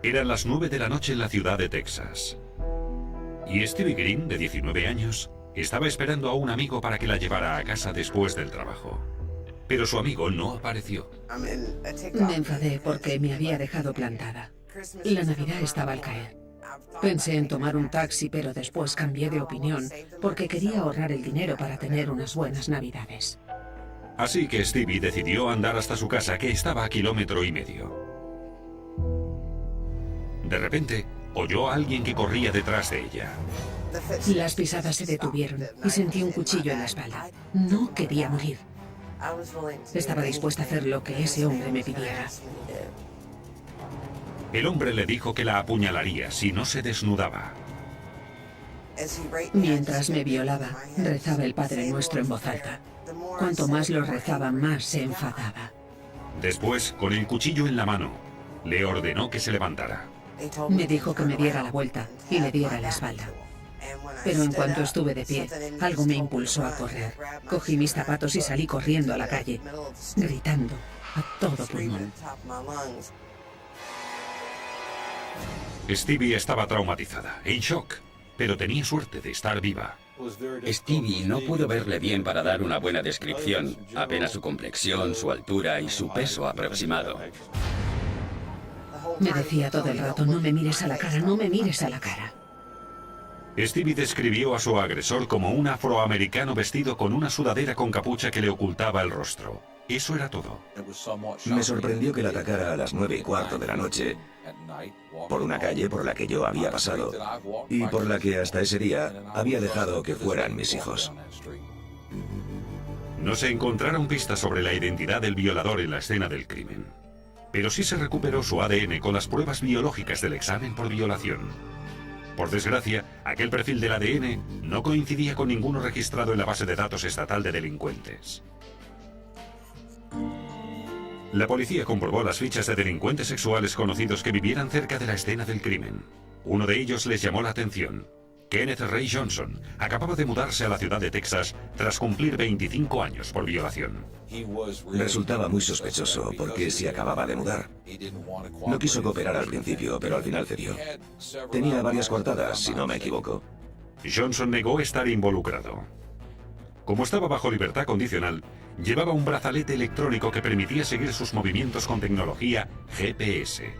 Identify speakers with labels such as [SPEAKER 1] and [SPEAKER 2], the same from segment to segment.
[SPEAKER 1] Eran las 9 de la noche en la ciudad de Texas. Y Stevie Green, de 19 años, estaba esperando a un amigo para que la llevara a casa después del trabajo. Pero su amigo no apareció.
[SPEAKER 2] Me enfadé porque me había dejado plantada. La Navidad estaba al caer. Pensé en tomar un taxi, pero después cambié de opinión porque quería ahorrar el dinero para tener unas buenas Navidades.
[SPEAKER 1] Así que Stevie decidió andar hasta su casa, que estaba a 1,5 kilómetros. De repente, oyó a alguien que corría detrás de ella.
[SPEAKER 2] Las pisadas se detuvieron y sentí un cuchillo en la espalda. No quería morir. Estaba dispuesta a hacer lo que ese hombre me pidiera.
[SPEAKER 1] El hombre le dijo que la apuñalaría si no se desnudaba.
[SPEAKER 2] Mientras me violaba, rezaba el Padre Nuestro en voz alta. Cuanto más lo rezaba, más se enfadaba.
[SPEAKER 1] Después, con el cuchillo en la mano, le ordenó que se levantara.
[SPEAKER 2] Me dijo que me diera la vuelta y le diera la espalda. Pero en cuanto estuve de pie, algo me impulsó a correr. Cogí mis zapatos y salí corriendo a la calle, gritando a todo pulmón.
[SPEAKER 1] Stevie estaba traumatizada, en shock, pero tenía suerte de estar viva.
[SPEAKER 3] Stevie no pudo verle bien para dar una buena descripción, apenas su complexión, su altura y su peso aproximado.
[SPEAKER 2] Me decía todo el rato, no me mires a la cara, no me mires a la cara.
[SPEAKER 1] Stevie describió a su agresor como un afroamericano vestido con una sudadera con capucha que le ocultaba el rostro. Eso era todo.
[SPEAKER 4] Me sorprendió que la atacara a las 9:15 de la noche, por una calle por la que yo había pasado y por la que hasta ese día había dejado que fueran mis hijos.
[SPEAKER 1] No se encontraron pistas sobre la identidad del violador en la escena del crimen, pero sí se recuperó su ADN con las pruebas biológicas del examen por violación. Por desgracia, aquel perfil del ADN no coincidía con ninguno registrado en la base de datos estatal de delincuentes. La policía comprobó las fichas de delincuentes sexuales conocidos que vivieran cerca de la escena del crimen. Uno de ellos les llamó la atención. Kenneth Ray Johnson acababa de mudarse a la ciudad de Texas tras cumplir 25 años por violación.
[SPEAKER 4] Resultaba muy sospechoso porque se acababa de mudar. No quiso cooperar al principio, pero al final cedió. Tenía varias coartadas, si no me equivoco.
[SPEAKER 1] Johnson negó estar involucrado. Como estaba bajo libertad condicional, llevaba un brazalete electrónico que permitía seguir sus movimientos con tecnología GPS.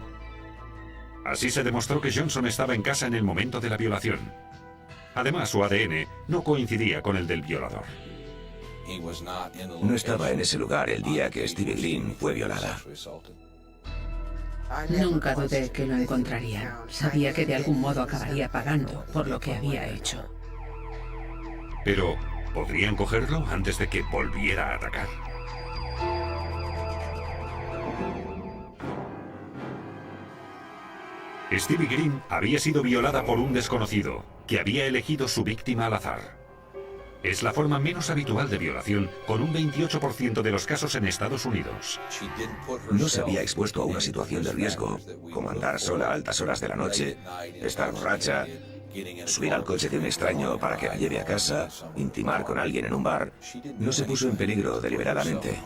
[SPEAKER 1] Así se demostró que Johnson estaba en casa en el momento de la violación. Además, su ADN no coincidía con el del violador.
[SPEAKER 4] No estaba en ese lugar el día que Stevie Green fue violada.
[SPEAKER 2] Nunca dudé que lo encontraría. Sabía que de algún modo acabaría pagando por lo que había hecho.
[SPEAKER 1] Pero, ¿podrían cogerlo antes de que volviera a atacar? Stevie Green había sido violada por un desconocido, que había elegido su víctima al azar. Es la forma menos habitual de violación, con un 28% de los casos en Estados Unidos.
[SPEAKER 4] No se había expuesto a una situación de riesgo, como andar sola a altas horas de la noche, estar borracha, subir al coche de un extraño para que la lleve a casa, intimar con alguien en un bar. No se puso en peligro deliberadamente.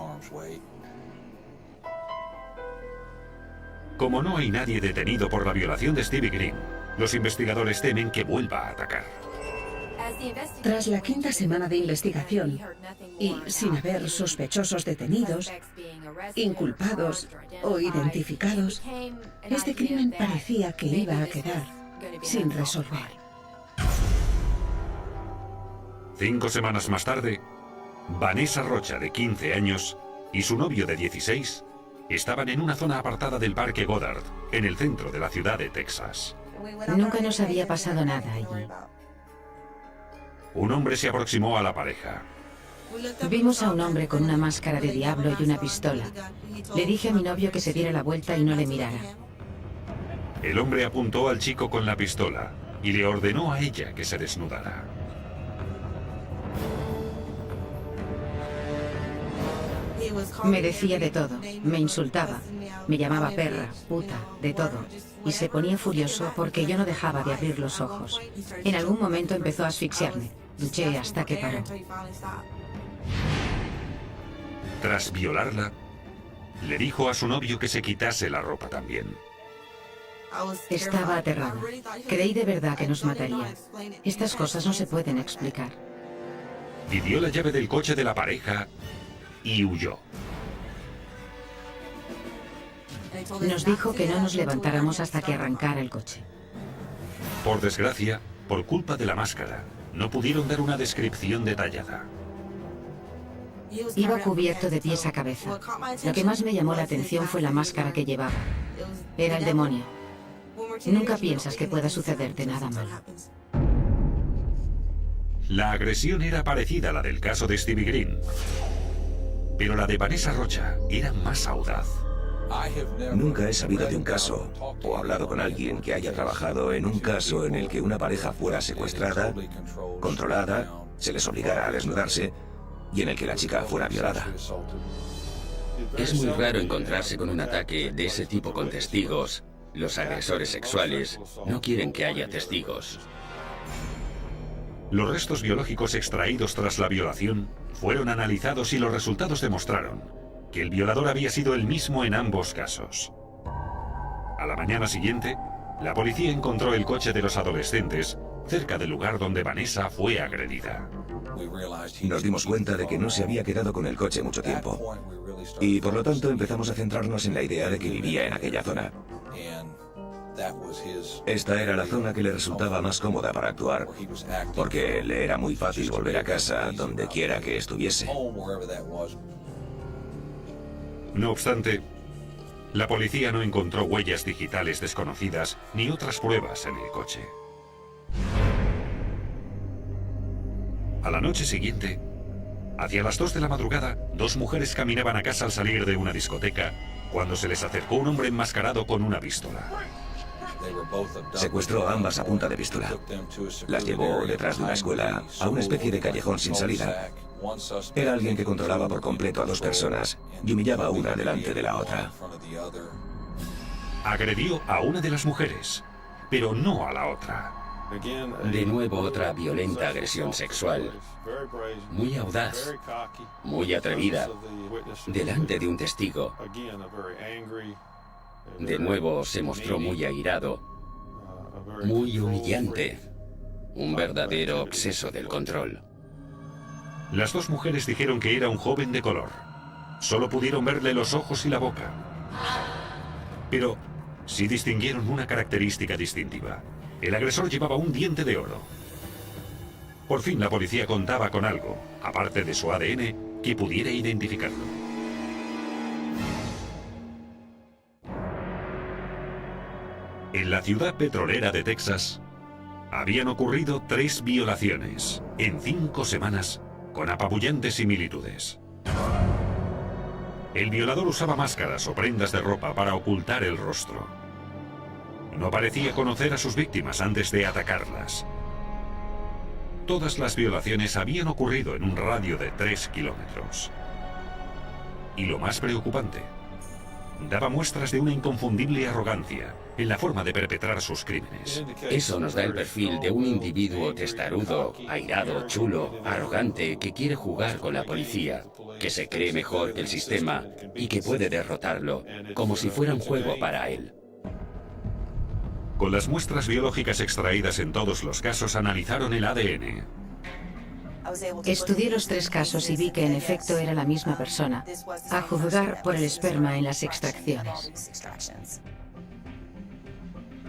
[SPEAKER 1] Como no hay nadie detenido por la violación de Stevie Green, los investigadores temen que vuelva a atacar.
[SPEAKER 2] Tras la quinta semana de investigación, y sin haber sospechosos detenidos, inculpados o identificados, este crimen parecía que iba a quedar sin resolver.
[SPEAKER 1] 5 semanas más tarde, Vanessa Rocha, de 15 años, y su novio de 16, estaban en una zona apartada del Parque Goddard, en el centro de la ciudad de Texas.
[SPEAKER 5] Nunca nos había pasado nada allí.
[SPEAKER 1] Un hombre se aproximó a la pareja.
[SPEAKER 5] Vimos a un hombre con una máscara de diablo y una pistola. Le dije a mi novio que se diera la vuelta y no le mirara.
[SPEAKER 1] El hombre apuntó al chico con la pistola y le ordenó a ella que se desnudara.
[SPEAKER 5] Me decía de todo, me insultaba, me llamaba perra, puta, de todo. Y se ponía furioso porque yo no dejaba de abrir los ojos. En algún momento empezó a asfixiarme. Luché hasta que paró.
[SPEAKER 1] Tras violarla, le dijo a su novio que se quitase la ropa también.
[SPEAKER 5] Estaba aterrada. Creí de verdad que nos mataría. Estas cosas no se pueden explicar.
[SPEAKER 1] Pidió la llave del coche de la pareja y huyó.
[SPEAKER 5] Nos dijo que no nos levantáramos hasta que arrancara el coche.
[SPEAKER 1] Por desgracia, por culpa de la máscara, no pudieron dar una descripción detallada.
[SPEAKER 5] Iba cubierto de pies a cabeza. Lo que más me llamó la atención fue la máscara que llevaba. Era el demonio. Nunca piensas que pueda sucederte nada malo.
[SPEAKER 1] La agresión era parecida a la del caso de Stevie Green, pero la de Vanessa Rocha era más audaz.
[SPEAKER 4] Nunca he sabido de un caso o hablado con alguien que haya trabajado en un caso en el que una pareja fuera secuestrada, controlada, se les obligara a desnudarse y en el que la chica fuera violada.
[SPEAKER 3] Es muy raro encontrarse con un ataque de ese tipo con testigos. Los agresores sexuales no quieren que haya testigos.
[SPEAKER 1] Los restos biológicos extraídos tras la violación fueron analizados y los resultados demostraron que el violador había sido el mismo en ambos casos. A la mañana siguiente, la policía encontró el coche de los adolescentes cerca del lugar donde Vanessa fue agredida.
[SPEAKER 4] Nos dimos cuenta de que no se había quedado con el coche mucho tiempo. Y por lo tanto empezamos a centrarnos en la idea de que vivía en aquella zona. Esta era la zona que le resultaba más cómoda para actuar, porque le era muy fácil volver a casa donde quiera que estuviese.
[SPEAKER 1] No obstante, la policía no encontró huellas digitales desconocidas ni otras pruebas en el coche. A la noche siguiente, hacia las 2 de la madrugada, dos mujeres caminaban a casa al salir de una discoteca cuando se les acercó un hombre enmascarado con una pistola.
[SPEAKER 4] Secuestró a ambas a punta de pistola. Las llevó detrás de una escuela a una especie de callejón sin salida. Era alguien que controlaba por completo a dos personas y humillaba a una delante de la otra.
[SPEAKER 1] Agredió a una de las mujeres, pero no a la otra.
[SPEAKER 3] De nuevo otra violenta agresión sexual. Muy audaz, muy atrevida, delante de un testigo. De nuevo se mostró muy airado, muy humillante. Un verdadero obseso del control.
[SPEAKER 1] Las dos mujeres dijeron que era un joven de color. Solo pudieron verle los ojos y la boca. Pero sí distinguieron una característica distintiva. El agresor llevaba un diente de oro. Por fin la policía contaba con algo, aparte de su ADN, que pudiera identificarlo. En la ciudad petrolera de Texas, habían ocurrido 3 violaciones en 5 semanas con apabullantes similitudes. El violador usaba máscaras o prendas de ropa para ocultar el rostro. No parecía conocer a sus víctimas antes de atacarlas. Todas las violaciones habían ocurrido en un radio de 3 kilómetros. Y lo más preocupante, daba muestras de una inconfundible arrogancia en la forma de perpetrar sus crímenes.
[SPEAKER 3] Eso nos da el perfil de un individuo testarudo, airado, chulo, arrogante, que quiere jugar con la policía, que se cree mejor que el sistema y que puede derrotarlo, como si fuera un juego para él.
[SPEAKER 1] Con las muestras biológicas extraídas en todos los casos, analizaron el ADN.
[SPEAKER 5] Estudié los 3 casos y vi que en efecto era la misma persona, a juzgar por el esperma en las extracciones.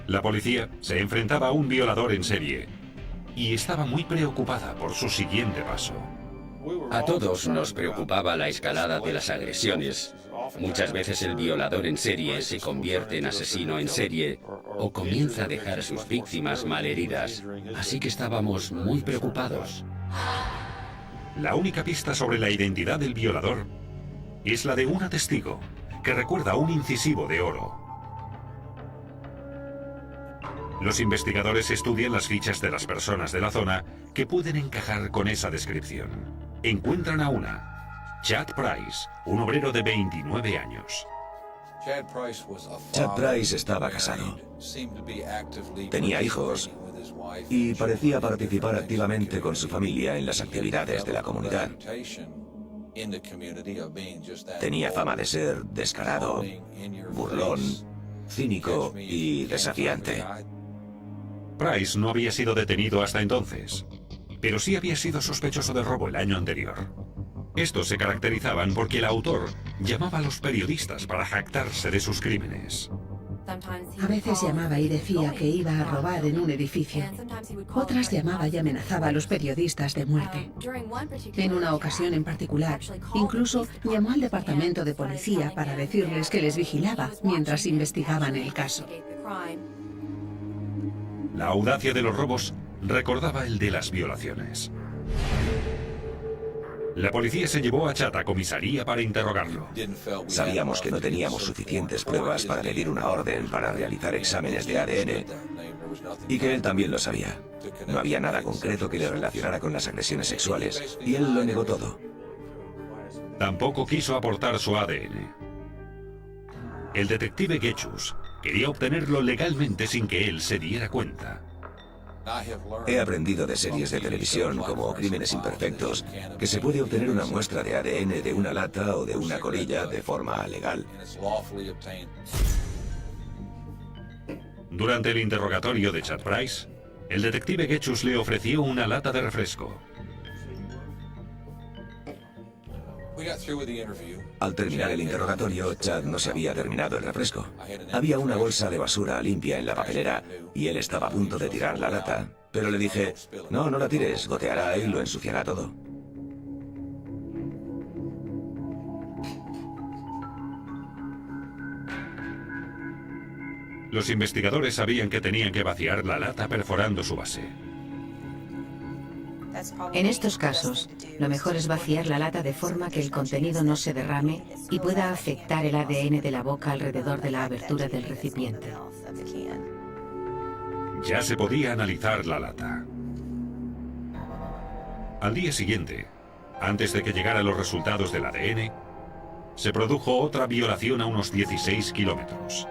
[SPEAKER 1] La policía se enfrentaba a un violador en serie y estaba muy preocupada por su siguiente paso.
[SPEAKER 3] A todos nos preocupaba la escalada de las agresiones. Muchas veces el violador en serie se convierte en asesino en serie o comienza a dejar a sus víctimas malheridas. Así que estábamos muy preocupados.
[SPEAKER 1] La única pista sobre la identidad del violador es la de una testigo que recuerda un incisivo de oro. Los investigadores estudian las fichas de las personas de la zona que pueden encajar con esa descripción. Encuentran a una, Chad Price, un obrero de 29 años.
[SPEAKER 4] Chad Price estaba casado. Tenía hijos y parecía participar activamente con su familia en las actividades de la comunidad. Tenía fama de ser descarado, burlón cínico y desafiante.
[SPEAKER 1] Price no había sido detenido hasta entonces, pero sí había sido sospechoso de robo el año anterior. Estos se caracterizaban porque el autor llamaba a los periodistas para jactarse de sus crímenes.
[SPEAKER 2] A veces llamaba y decía que iba a robar en un edificio. Otras llamaba y amenazaba a los periodistas de muerte. En una ocasión en particular, incluso llamó al departamento de policía para decirles que les vigilaba mientras investigaban el caso.
[SPEAKER 1] La audacia de los robos recordaba el de las violaciones. La policía se llevó a Chad a comisaría para interrogarlo.
[SPEAKER 4] Sabíamos que no teníamos suficientes pruebas para pedir una orden para realizar exámenes de ADN y que él también lo sabía. No había nada concreto que le relacionara con las agresiones sexuales y él lo negó todo.
[SPEAKER 1] Tampoco quiso aportar su ADN. El detective Getchus quería obtenerlo legalmente sin que él se diera cuenta.
[SPEAKER 4] He aprendido de series de televisión como Crímenes Imperfectos que se puede obtener una muestra de ADN de una lata o de una colilla de forma legal.
[SPEAKER 1] Durante el interrogatorio de Chad Price, el detective Getchus le ofreció una lata de refresco.
[SPEAKER 4] Al terminar el interrogatorio, Chad no se había terminado el refresco. Había una bolsa de basura limpia en la papelera y él estaba a punto de tirar la lata. Pero le dije, no la tires, goteará y lo ensuciará todo.
[SPEAKER 1] Los investigadores sabían que tenían que vaciar la lata perforando su base.
[SPEAKER 5] En estos casos, lo mejor es vaciar la lata de forma que el contenido no se derrame y pueda afectar el ADN de la boca alrededor de la abertura del recipiente.
[SPEAKER 1] Ya se podía analizar la lata. Al día siguiente, antes de que llegaran los resultados del ADN, se produjo otra violación a unos 16 kilómetros.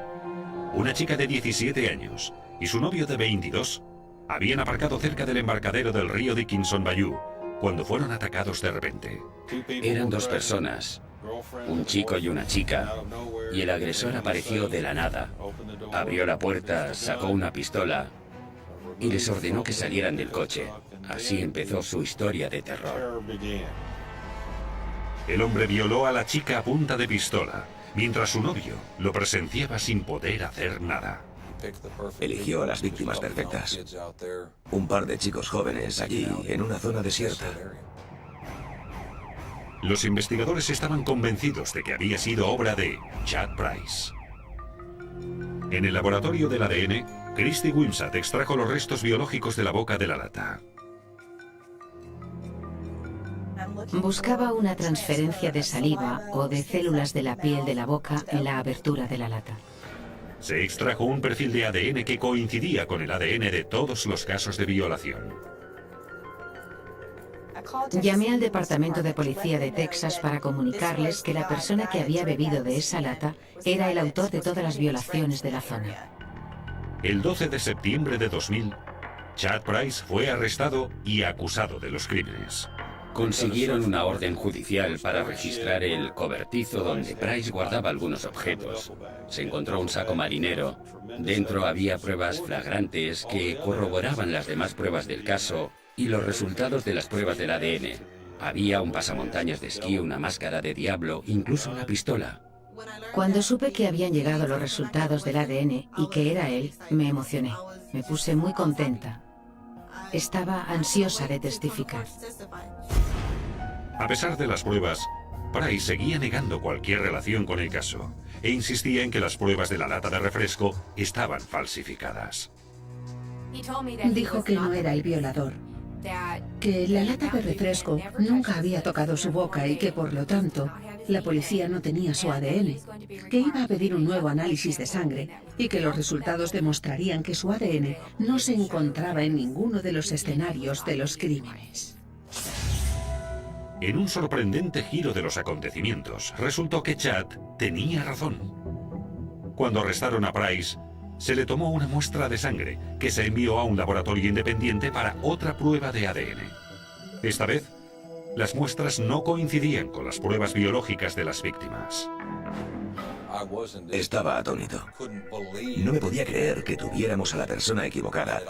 [SPEAKER 1] Una chica de 17 años y su novio de 22 habían aparcado cerca del embarcadero del río Dickinson Bayou cuando fueron atacados de repente.
[SPEAKER 3] Eran dos personas, un chico y una chica, y el agresor apareció de la nada. Abrió la puerta, sacó una pistola y les ordenó que salieran del coche. Así empezó su historia de terror.
[SPEAKER 1] El hombre violó a la chica a punta de pistola, mientras su novio lo presenciaba sin poder hacer nada.
[SPEAKER 4] Eligió a las víctimas perfectas. Un par de chicos jóvenes allí, en una zona desierta.
[SPEAKER 1] Los investigadores estaban convencidos de que había sido obra de Chad Price. En el laboratorio del ADN, Christy Wimsatt extrajo los restos biológicos de la boca de la lata.
[SPEAKER 5] Buscaba una transferencia de saliva o de células de la piel de la boca en la abertura de la lata.
[SPEAKER 1] Se extrajo un perfil de ADN que coincidía con el ADN de todos los casos de violación.
[SPEAKER 5] Llamé al Departamento de Policía de Texas para comunicarles que la persona que había bebido de esa lata era el autor de todas las violaciones de la zona.
[SPEAKER 1] El 12 de septiembre de 2000, Chad Price fue arrestado y acusado de los crímenes.
[SPEAKER 3] Consiguieron una orden judicial para registrar el cobertizo donde Price guardaba algunos objetos. Se encontró un saco marinero. Dentro había pruebas flagrantes que corroboraban las demás pruebas del caso y los resultados de las pruebas del ADN. Había un pasamontañas de esquí, una máscara de diablo, incluso una pistola.
[SPEAKER 5] Cuando supe que habían llegado los resultados del ADN y que era él, me emocioné. Me puse muy contenta. Estaba ansiosa de testificar.
[SPEAKER 1] A pesar de las pruebas, Price seguía negando cualquier relación con el caso e insistía en que las pruebas de la lata de refresco estaban falsificadas.
[SPEAKER 2] Dijo que no era el violador, que la lata de refresco nunca había tocado su boca y que, por lo tanto, la policía no tenía su ADN, que iba a pedir un nuevo análisis de sangre y que los resultados demostrarían que su ADN no se encontraba en ninguno de los escenarios de los crímenes.
[SPEAKER 1] En un sorprendente giro de los acontecimientos, resultó que Chad tenía razón. Cuando arrestaron a Price, se le tomó una muestra de sangre que se envió a un laboratorio independiente para otra prueba de ADN. Esta vez, las muestras no coincidían con las pruebas biológicas de las víctimas.
[SPEAKER 4] Estaba atónito. No me podía creer que tuviéramos a la persona equivocada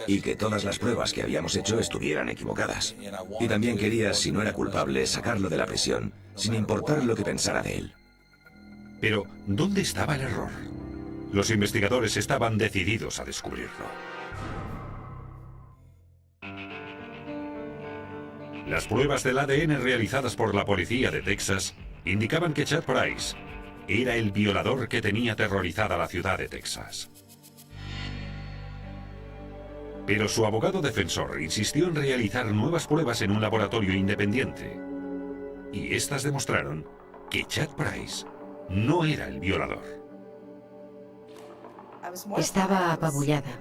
[SPEAKER 4] y que todas las pruebas que habíamos hecho estuvieran equivocadas. Y también quería, si no era culpable, sacarlo de la prisión, sin importar lo que pensara de él.
[SPEAKER 1] Pero, ¿dónde estaba el error? Los investigadores estaban decididos a descubrirlo. Las pruebas del ADN realizadas por la policía de Texas indicaban que Chad Price era el violador que tenía aterrorizada la ciudad de Texas. Pero su abogado defensor insistió en realizar nuevas pruebas en un laboratorio independiente. Y estas demostraron que Chad Price no era el violador.
[SPEAKER 5] Estaba apabullada.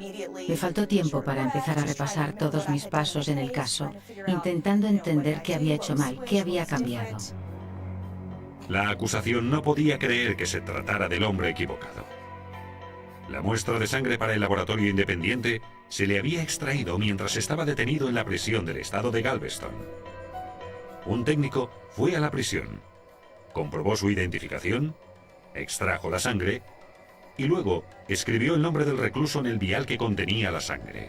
[SPEAKER 5] Me faltó tiempo para empezar a repasar todos mis pasos en el caso, intentando entender qué había hecho mal, qué había cambiado.
[SPEAKER 1] La acusación no podía creer que se tratara del hombre equivocado. La muestra de sangre para el laboratorio independiente se le había extraído mientras estaba detenido en la prisión del estado de Galveston. Un técnico fue a la prisión, comprobó su identificación, extrajo la sangre y luego escribió el nombre del recluso en el vial que contenía la sangre.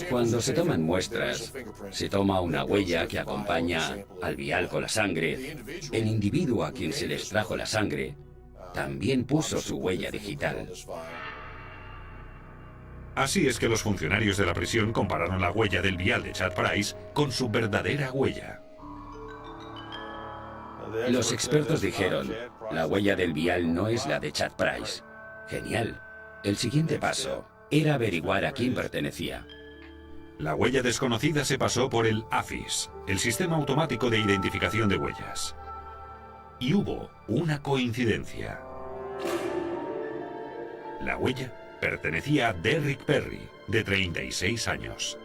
[SPEAKER 3] Cuando se toman muestras, se toma una huella que acompaña al vial con la sangre. El individuo a quien se le extrajo la sangre también puso su huella digital.
[SPEAKER 1] Así es que los funcionarios de la prisión compararon la huella del vial de Chad Price con su verdadera huella.
[SPEAKER 3] Los expertos dijeron, la huella del vial no es la de Chad Price. Genial. El siguiente paso era averiguar a quién pertenecía.
[SPEAKER 1] La huella desconocida se pasó por el AFIS, el Sistema Automático de Identificación de Huellas. Y hubo una coincidencia. La huella pertenecía a Derrick Perry, de 36 años.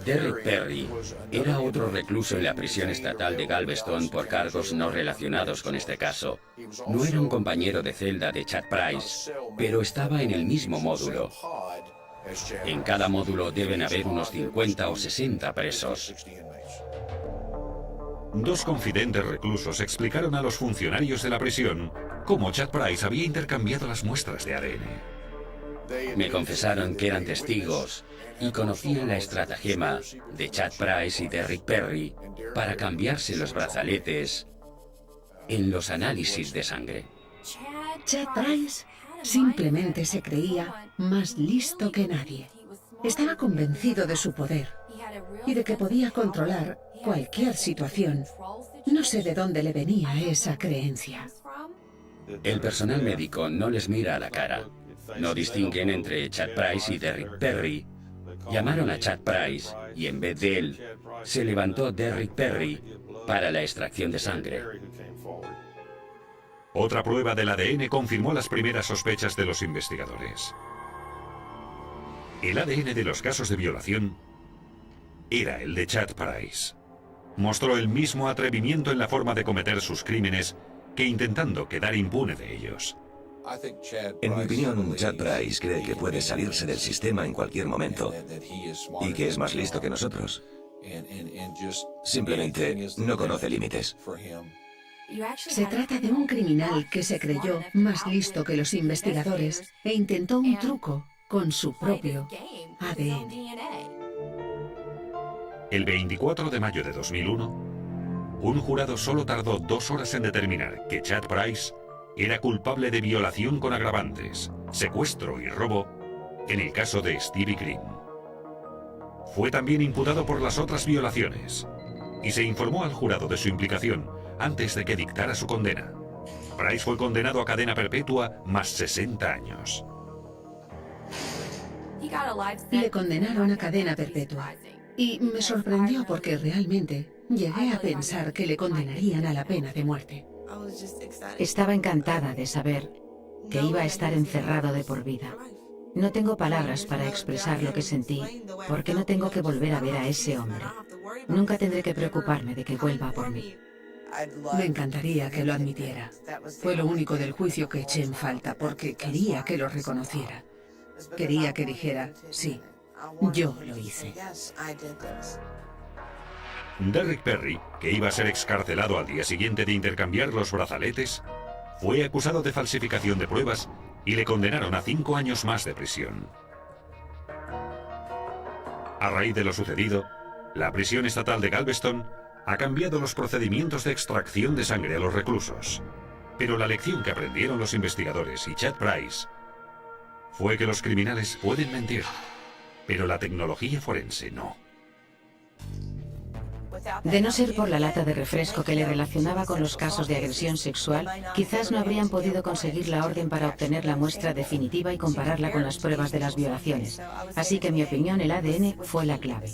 [SPEAKER 3] Derrick Perry era otro recluso en la prisión estatal de Galveston por cargos no relacionados con este caso. No era un compañero de celda de Chad Price, pero estaba en el mismo módulo. En cada módulo deben haber unos 50 o 60 presos.
[SPEAKER 1] Dos confidentes reclusos explicaron a los funcionarios de la prisión cómo Chad Price había intercambiado las muestras de ADN.
[SPEAKER 3] Me confesaron que eran testigos y conocían la estratagema de Chad Price y Derrick Perry para cambiarse los brazaletes en los análisis de sangre.
[SPEAKER 2] Chad Price simplemente se creía más listo que nadie. Estaba convencido de su poder y de que podía controlar cualquier situación. No sé de dónde le venía esa creencia.
[SPEAKER 3] El personal médico no les mira a la cara. No distinguen entre Chad Price y Derrick Perry. Llamaron a Chad Price y en vez de él, se levantó Derrick Perry para la extracción de sangre.
[SPEAKER 1] Otra prueba del ADN confirmó las primeras sospechas de los investigadores. El ADN de los casos de violación era el de Chad Price. Mostró el mismo atrevimiento en la forma de cometer sus crímenes que intentando quedar impune de ellos.
[SPEAKER 4] En mi opinión, Chad Price cree que puede salirse del sistema en cualquier momento y que es más listo que nosotros. Simplemente no conoce límites.
[SPEAKER 2] Se trata de un criminal que se creyó más listo que los investigadores e intentó un truco con su propio ADN.
[SPEAKER 1] El 24 de mayo de 2001, un jurado solo tardó 2 horas en determinar que Chad Price era culpable de violación con agravantes, secuestro y robo en el caso de Stevie Green. Fue también imputado por las otras violaciones y se informó al jurado de su implicación antes de que dictara su condena. Price fue condenado a cadena perpetua más 60 años.
[SPEAKER 2] Le condenaron a cadena perpetua y me sorprendió porque realmente llegué a pensar que le condenarían a la pena de muerte.
[SPEAKER 5] Estaba encantada de saber que iba a estar encerrado de por vida. No tengo palabras para expresar lo que sentí, porque no tengo que volver a ver a ese hombre. Nunca tendré que preocuparme de que vuelva por mí.
[SPEAKER 2] Me encantaría que lo admitiera. Fue lo único del juicio que eché en falta, porque quería que lo reconociera. Quería que dijera, sí, yo lo hice.
[SPEAKER 1] Derrick Perry, que iba a ser excarcelado al día siguiente de intercambiar los brazaletes, fue acusado de falsificación de pruebas y le condenaron a 5 años más de prisión. A raíz de lo sucedido, la prisión estatal de Galveston ha cambiado los procedimientos de extracción de sangre a los reclusos. Pero la lección que aprendieron los investigadores y Chad Price fue que los criminales pueden mentir, pero la tecnología forense no.
[SPEAKER 5] De no ser por la lata de refresco que le relacionaba con los casos de agresión sexual, quizás no habrían podido conseguir la orden para obtener la muestra definitiva y compararla con las pruebas de las violaciones. Así que en mi opinión el ADN fue la clave.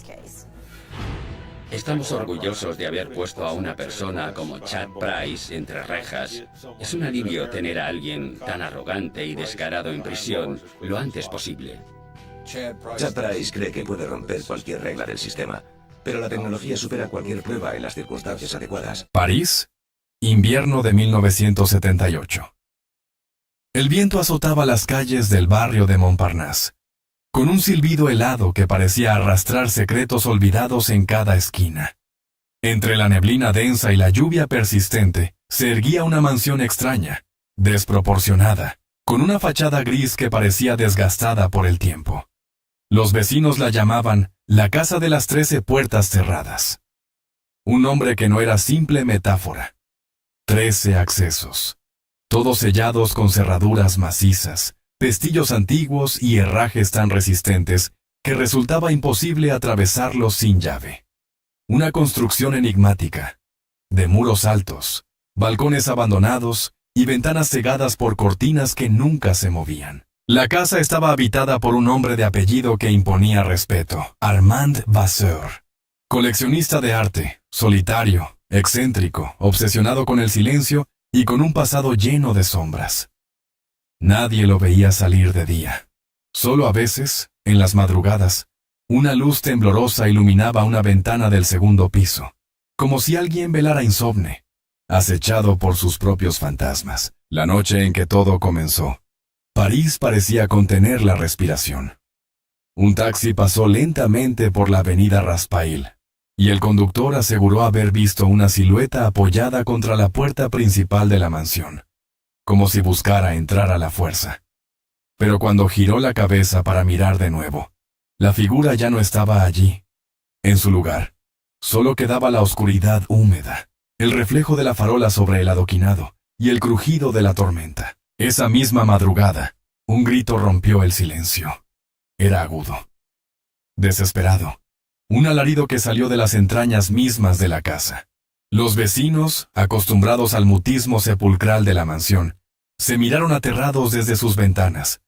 [SPEAKER 3] Estamos orgullosos de haber puesto a una persona como Chad Price entre rejas. Es un alivio tener a alguien tan arrogante y descarado en prisión lo antes posible.
[SPEAKER 4] Chad Price cree que puede romper cualquier regla del sistema, pero la tecnología supera cualquier prueba en las circunstancias adecuadas.
[SPEAKER 6] París, invierno de 1978. El viento azotaba las calles del barrio de Montparnasse, con un silbido helado que parecía arrastrar secretos olvidados en cada esquina. Entre la neblina densa y la lluvia persistente, se erguía una mansión extraña, desproporcionada, con una fachada gris que parecía desgastada por el tiempo. Los vecinos la llamaban la Casa de las 13 Puertas Cerradas. Un nombre que no era simple metáfora. 13 accesos, todos sellados con cerraduras macizas, pestillos antiguos y herrajes tan resistentes que resultaba imposible atravesarlos sin llave. Una construcción enigmática, de muros altos, balcones abandonados y ventanas cegadas por cortinas que nunca se movían. La casa estaba habitada por un hombre de apellido que imponía respeto, Armand Vasseur. Coleccionista de arte, solitario, excéntrico, obsesionado con el silencio y con un pasado lleno de sombras. Nadie lo veía salir de día. Solo a veces, en las madrugadas, una luz temblorosa iluminaba una ventana del segundo piso, como si alguien velara insomne, acechado por sus propios fantasmas. La noche en que todo comenzó, París parecía contener la respiración. Un taxi pasó lentamente por la avenida Raspail, y el conductor aseguró haber visto una silueta apoyada contra la puerta principal de la mansión, como si buscara entrar a la fuerza. Pero cuando giró la cabeza para mirar de nuevo, la figura ya no estaba allí. En su lugar, solo quedaba la oscuridad húmeda, el reflejo de la farola sobre el adoquinado y el crujido de la tormenta. Esa misma madrugada, un grito rompió el silencio. Era agudo, desesperado, un alarido que salió de las entrañas mismas de la casa. Los vecinos, acostumbrados al mutismo sepulcral de la mansión, se miraron aterrados desde sus ventanas.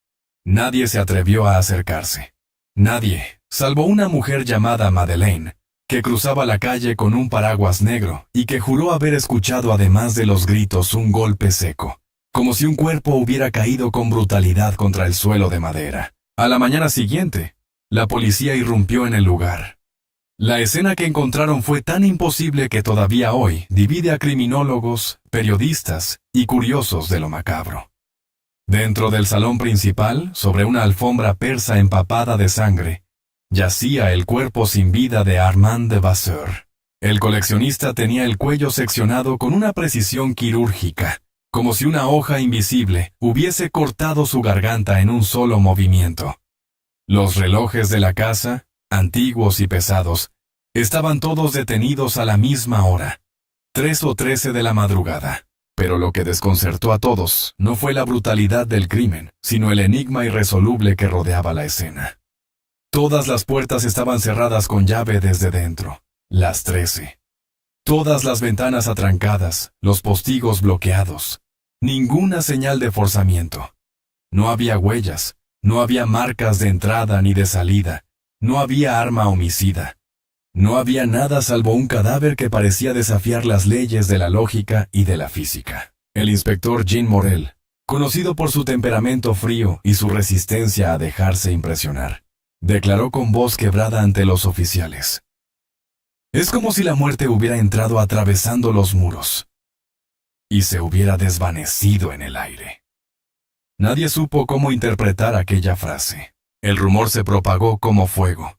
[SPEAKER 6] Nadie se atrevió a acercarse. Nadie, salvo una mujer llamada Madeleine, que cruzaba la calle con un paraguas negro y que juró haber escuchado además de los gritos un golpe seco, como si un cuerpo hubiera caído con brutalidad contra el suelo de madera. A la mañana siguiente, la policía irrumpió en el lugar. La escena que encontraron fue tan imposible que todavía hoy divide a criminólogos, periodistas y curiosos de lo macabro. Dentro del salón principal, sobre una alfombra persa empapada de sangre, yacía el cuerpo sin vida de Armand Vasseur. El coleccionista tenía el cuello seccionado con una precisión quirúrgica, como si una hoja invisible hubiese cortado su garganta en un solo movimiento. Los relojes de la casa, antiguos y pesados, estaban todos detenidos a la misma hora, 3:13 de la madrugada. Pero lo que desconcertó a todos no fue la brutalidad del crimen, sino el enigma irresoluble que rodeaba la escena. Todas las puertas estaban cerradas con llave desde dentro, las 13. Todas las ventanas atrancadas, los postigos bloqueados. Ninguna señal de forzamiento. No había huellas, no había marcas de entrada ni de salida, no había arma homicida. No había nada salvo un cadáver que parecía desafiar las leyes de la lógica y de la física. El inspector Jean Morel, conocido por su temperamento frío y su resistencia a dejarse impresionar, declaró con voz quebrada ante los oficiales: «Es como si la muerte hubiera entrado atravesando los muros y se hubiera desvanecido en el aire». Nadie supo cómo interpretar aquella frase. El rumor se propagó como fuego.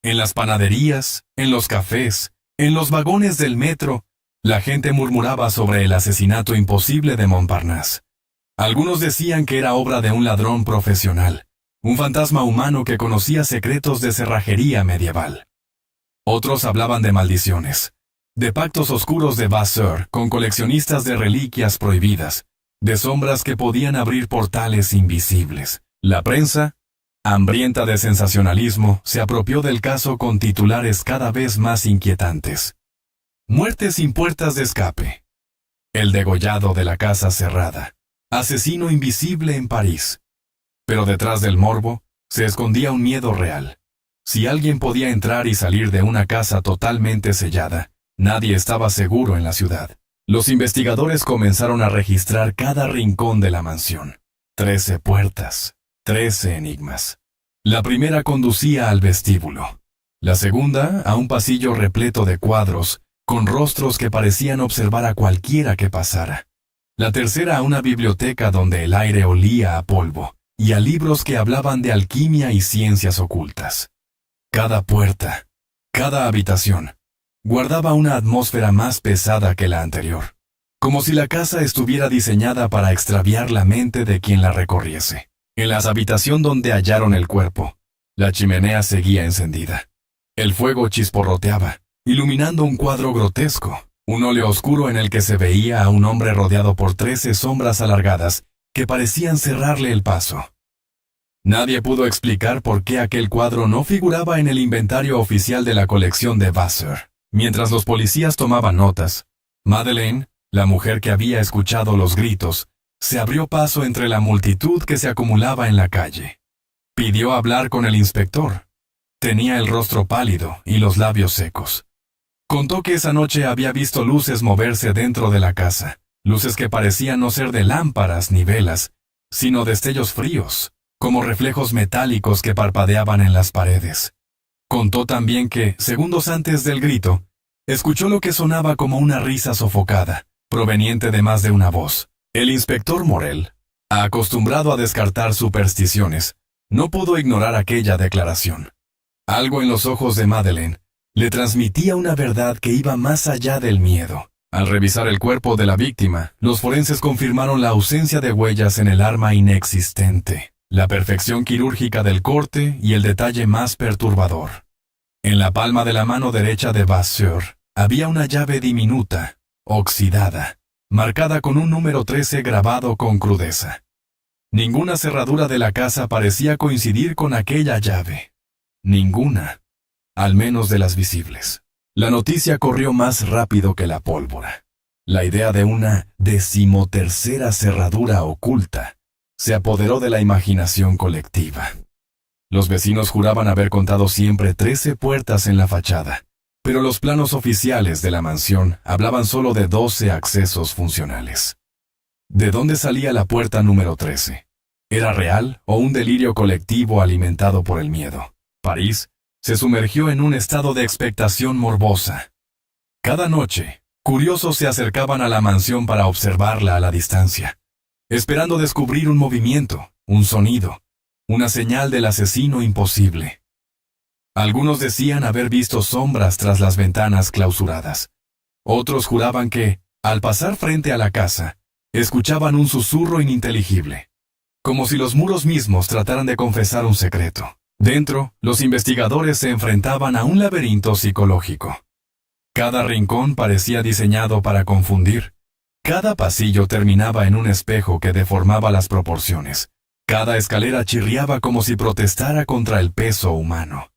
[SPEAKER 6] En las panaderías, en los cafés, en los vagones del metro, La gente murmuraba sobre el asesinato imposible de Montparnasse. Algunos decían que era obra de un ladrón profesional, un fantasma humano que conocía secretos de cerrajería medieval. Otros hablaban de maldiciones, de pactos oscuros de Vasseur con coleccionistas de reliquias prohibidas, de sombras que podían abrir portales invisibles. La prensa, hambrienta de sensacionalismo, se apropió del caso con titulares cada vez más inquietantes. Muerte sin puertas de escape. El degollado de la casa cerrada. Asesino invisible en París. Pero detrás del morbo se escondía un miedo real. Si alguien podía entrar y salir de una casa totalmente sellada, nadie estaba seguro en la ciudad. Los investigadores comenzaron a registrar cada rincón de la mansión. 13 puertas, 13 enigmas. La primera conducía al vestíbulo. La segunda a un pasillo repleto de cuadros, con rostros que parecían observar a cualquiera que pasara. La tercera a una biblioteca donde el aire olía a polvo, y a libros que hablaban de alquimia y ciencias ocultas. Cada puerta, cada habitación, guardaba una atmósfera más pesada que la anterior, como si la casa estuviera diseñada para extraviar la mente de quien la recorriese. En la habitación donde hallaron el cuerpo, la chimenea seguía encendida. El fuego chisporroteaba, iluminando un cuadro grotesco, un óleo oscuro en el que se veía a un hombre rodeado por 13 sombras alargadas que parecían cerrarle el paso. Nadie pudo explicar por qué aquel cuadro no figuraba en el inventario oficial de la colección de Vasseur. Mientras los policías tomaban notas, Madeleine, la mujer que había escuchado los gritos, se abrió paso entre la multitud que se acumulaba en la calle. Pidió hablar con el inspector. Tenía el rostro pálido y los labios secos. Contó que esa noche había visto luces moverse dentro de la casa, luces que parecían no ser de lámparas ni velas, sino destellos fríos, como reflejos metálicos que parpadeaban en las paredes. Contó también que, segundos antes del grito, escuchó lo que sonaba como una risa sofocada, proveniente de más de una voz. El inspector Morel, acostumbrado a descartar supersticiones, no pudo ignorar aquella declaración. Algo en los ojos de Madeleine le transmitía una verdad que iba más allá del miedo. Al revisar el cuerpo de la víctima, los forenses confirmaron la ausencia de huellas en el arma inexistente, la perfección quirúrgica del corte y el detalle más perturbador. En la palma de la mano derecha de Vasseur había una llave diminuta, oxidada, marcada con un número 13 grabado con crudeza. Ninguna cerradura de la casa parecía coincidir con aquella llave. Ninguna, al menos de las visibles. La noticia corrió más rápido que la pólvora. La idea de una 13ª cerradura oculta se apoderó de la imaginación colectiva. Los vecinos juraban haber contado siempre 13 puertas en la fachada, pero los planos oficiales de la mansión hablaban solo de 12 accesos funcionales. ¿De dónde salía la puerta número 13? ¿Era real o un delirio colectivo alimentado por el miedo? París se sumergió en un estado de expectación morbosa. Cada noche, curiosos se acercaban a la mansión para observarla a la distancia, esperando descubrir un movimiento, un sonido, una señal del asesino imposible. Algunos decían haber visto sombras tras las ventanas clausuradas. Otros juraban que, al pasar frente a la casa, escuchaban un susurro ininteligible, como si los muros mismos trataran de confesar un secreto. Dentro, los investigadores se enfrentaban a un laberinto psicológico. Cada rincón parecía diseñado para confundir. Cada pasillo terminaba en un espejo que deformaba las proporciones. Cada escalera chirriaba como si protestara contra el peso humano.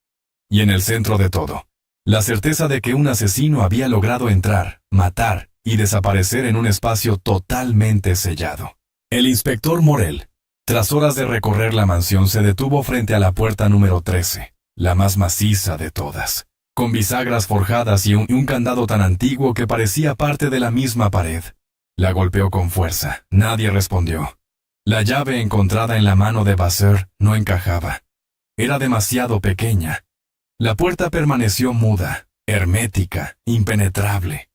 [SPEAKER 6] Y en el centro de todo, la certeza de que un asesino había logrado entrar, matar y desaparecer en un espacio totalmente sellado. El inspector Morel, tras horas de recorrer la mansión, se detuvo frente a la puerta número 13, la más maciza de todas, con bisagras forjadas y un candado tan antiguo que parecía parte de la misma pared. La golpeó con fuerza. Nadie respondió. La llave encontrada en la mano de Vasseur no encajaba. Era demasiado pequeña. La puerta permaneció muda, hermética, impenetrable.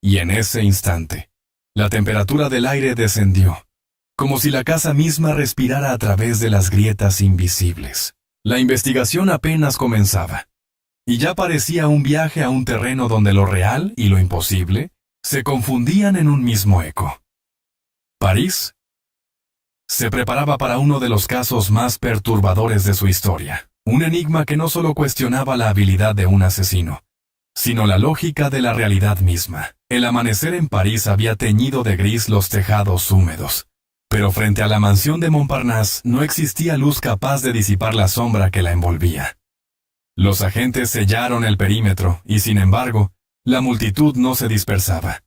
[SPEAKER 6] Y en ese instante, la temperatura del aire descendió, como si la casa misma respirara a través de las grietas invisibles. La investigación apenas comenzaba, y ya parecía un viaje a un terreno donde lo real y lo imposible se confundían en un mismo eco. París se preparaba para uno de los casos más perturbadores de su historia, un enigma que no solo cuestionaba la habilidad de un asesino, sino la lógica de la realidad misma. El amanecer en París había teñido de gris los tejados húmedos, pero frente a la mansión de Montparnasse no existía luz capaz de disipar la sombra que la envolvía. Los agentes sellaron el perímetro y, sin embargo, la multitud no se dispersaba.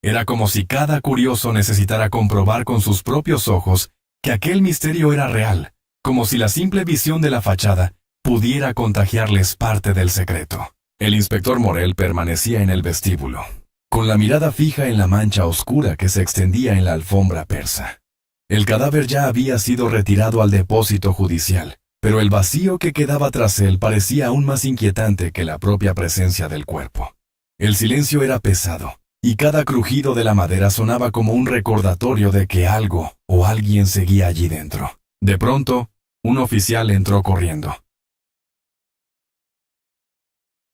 [SPEAKER 6] Era como si cada curioso necesitara comprobar con sus propios ojos que aquel misterio era real, como si la simple visión de la fachada pudiera contagiarles parte del secreto. El inspector Morel permanecía en el vestíbulo, con la mirada fija en la mancha oscura que se extendía en la alfombra persa. El cadáver ya había sido retirado al depósito judicial, pero el vacío que quedaba tras él parecía aún más inquietante que la propia presencia del cuerpo. El silencio era pesado, y cada crujido de la madera sonaba como un recordatorio de que algo o alguien seguía allí dentro. De pronto, un oficial entró corriendo.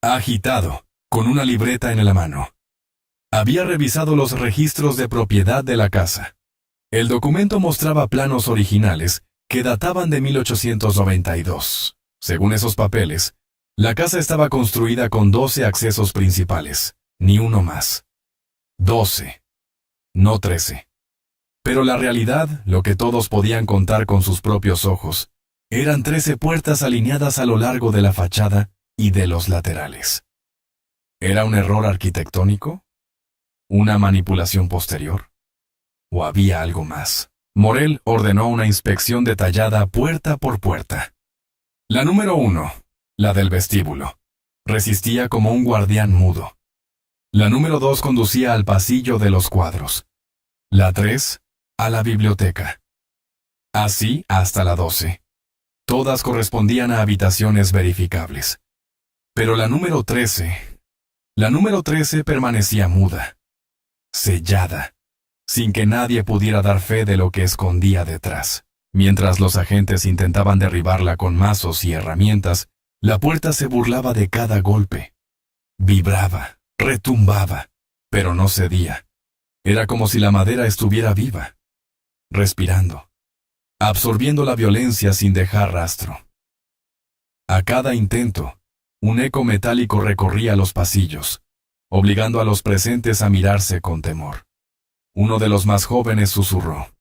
[SPEAKER 6] Agitado, con una libreta en la mano. Había revisado los registros de propiedad de la casa. El documento mostraba planos originales que databan de 1892. Según esos papeles, la casa estaba construida con 12 accesos principales, ni uno más. 12, no 13. Pero la realidad, lo que todos podían contar con sus propios ojos, eran 13 puertas alineadas a lo largo de la fachada y de los laterales. ¿Era un error arquitectónico? ¿Una manipulación posterior? ¿O había algo más? Morel ordenó una inspección detallada puerta por puerta. La número 1, la del vestíbulo, resistía como un guardián mudo. La número 2 conducía al pasillo de los cuadros. La 3, a la biblioteca. Así hasta la 12. Todas correspondían a habitaciones verificables. Pero la número 13 permanecía muda, sellada, sin que nadie pudiera dar fe de lo que escondía detrás. Mientras los agentes intentaban derribarla con mazos y herramientas, la puerta se burlaba de cada golpe. Vibraba, retumbaba, pero no cedía. Era como si la madera estuviera viva, respirando, absorbiendo la violencia sin dejar rastro. A cada intento, un eco metálico recorría los pasillos, obligando a los presentes a mirarse con temor. Uno de los más jóvenes susurró: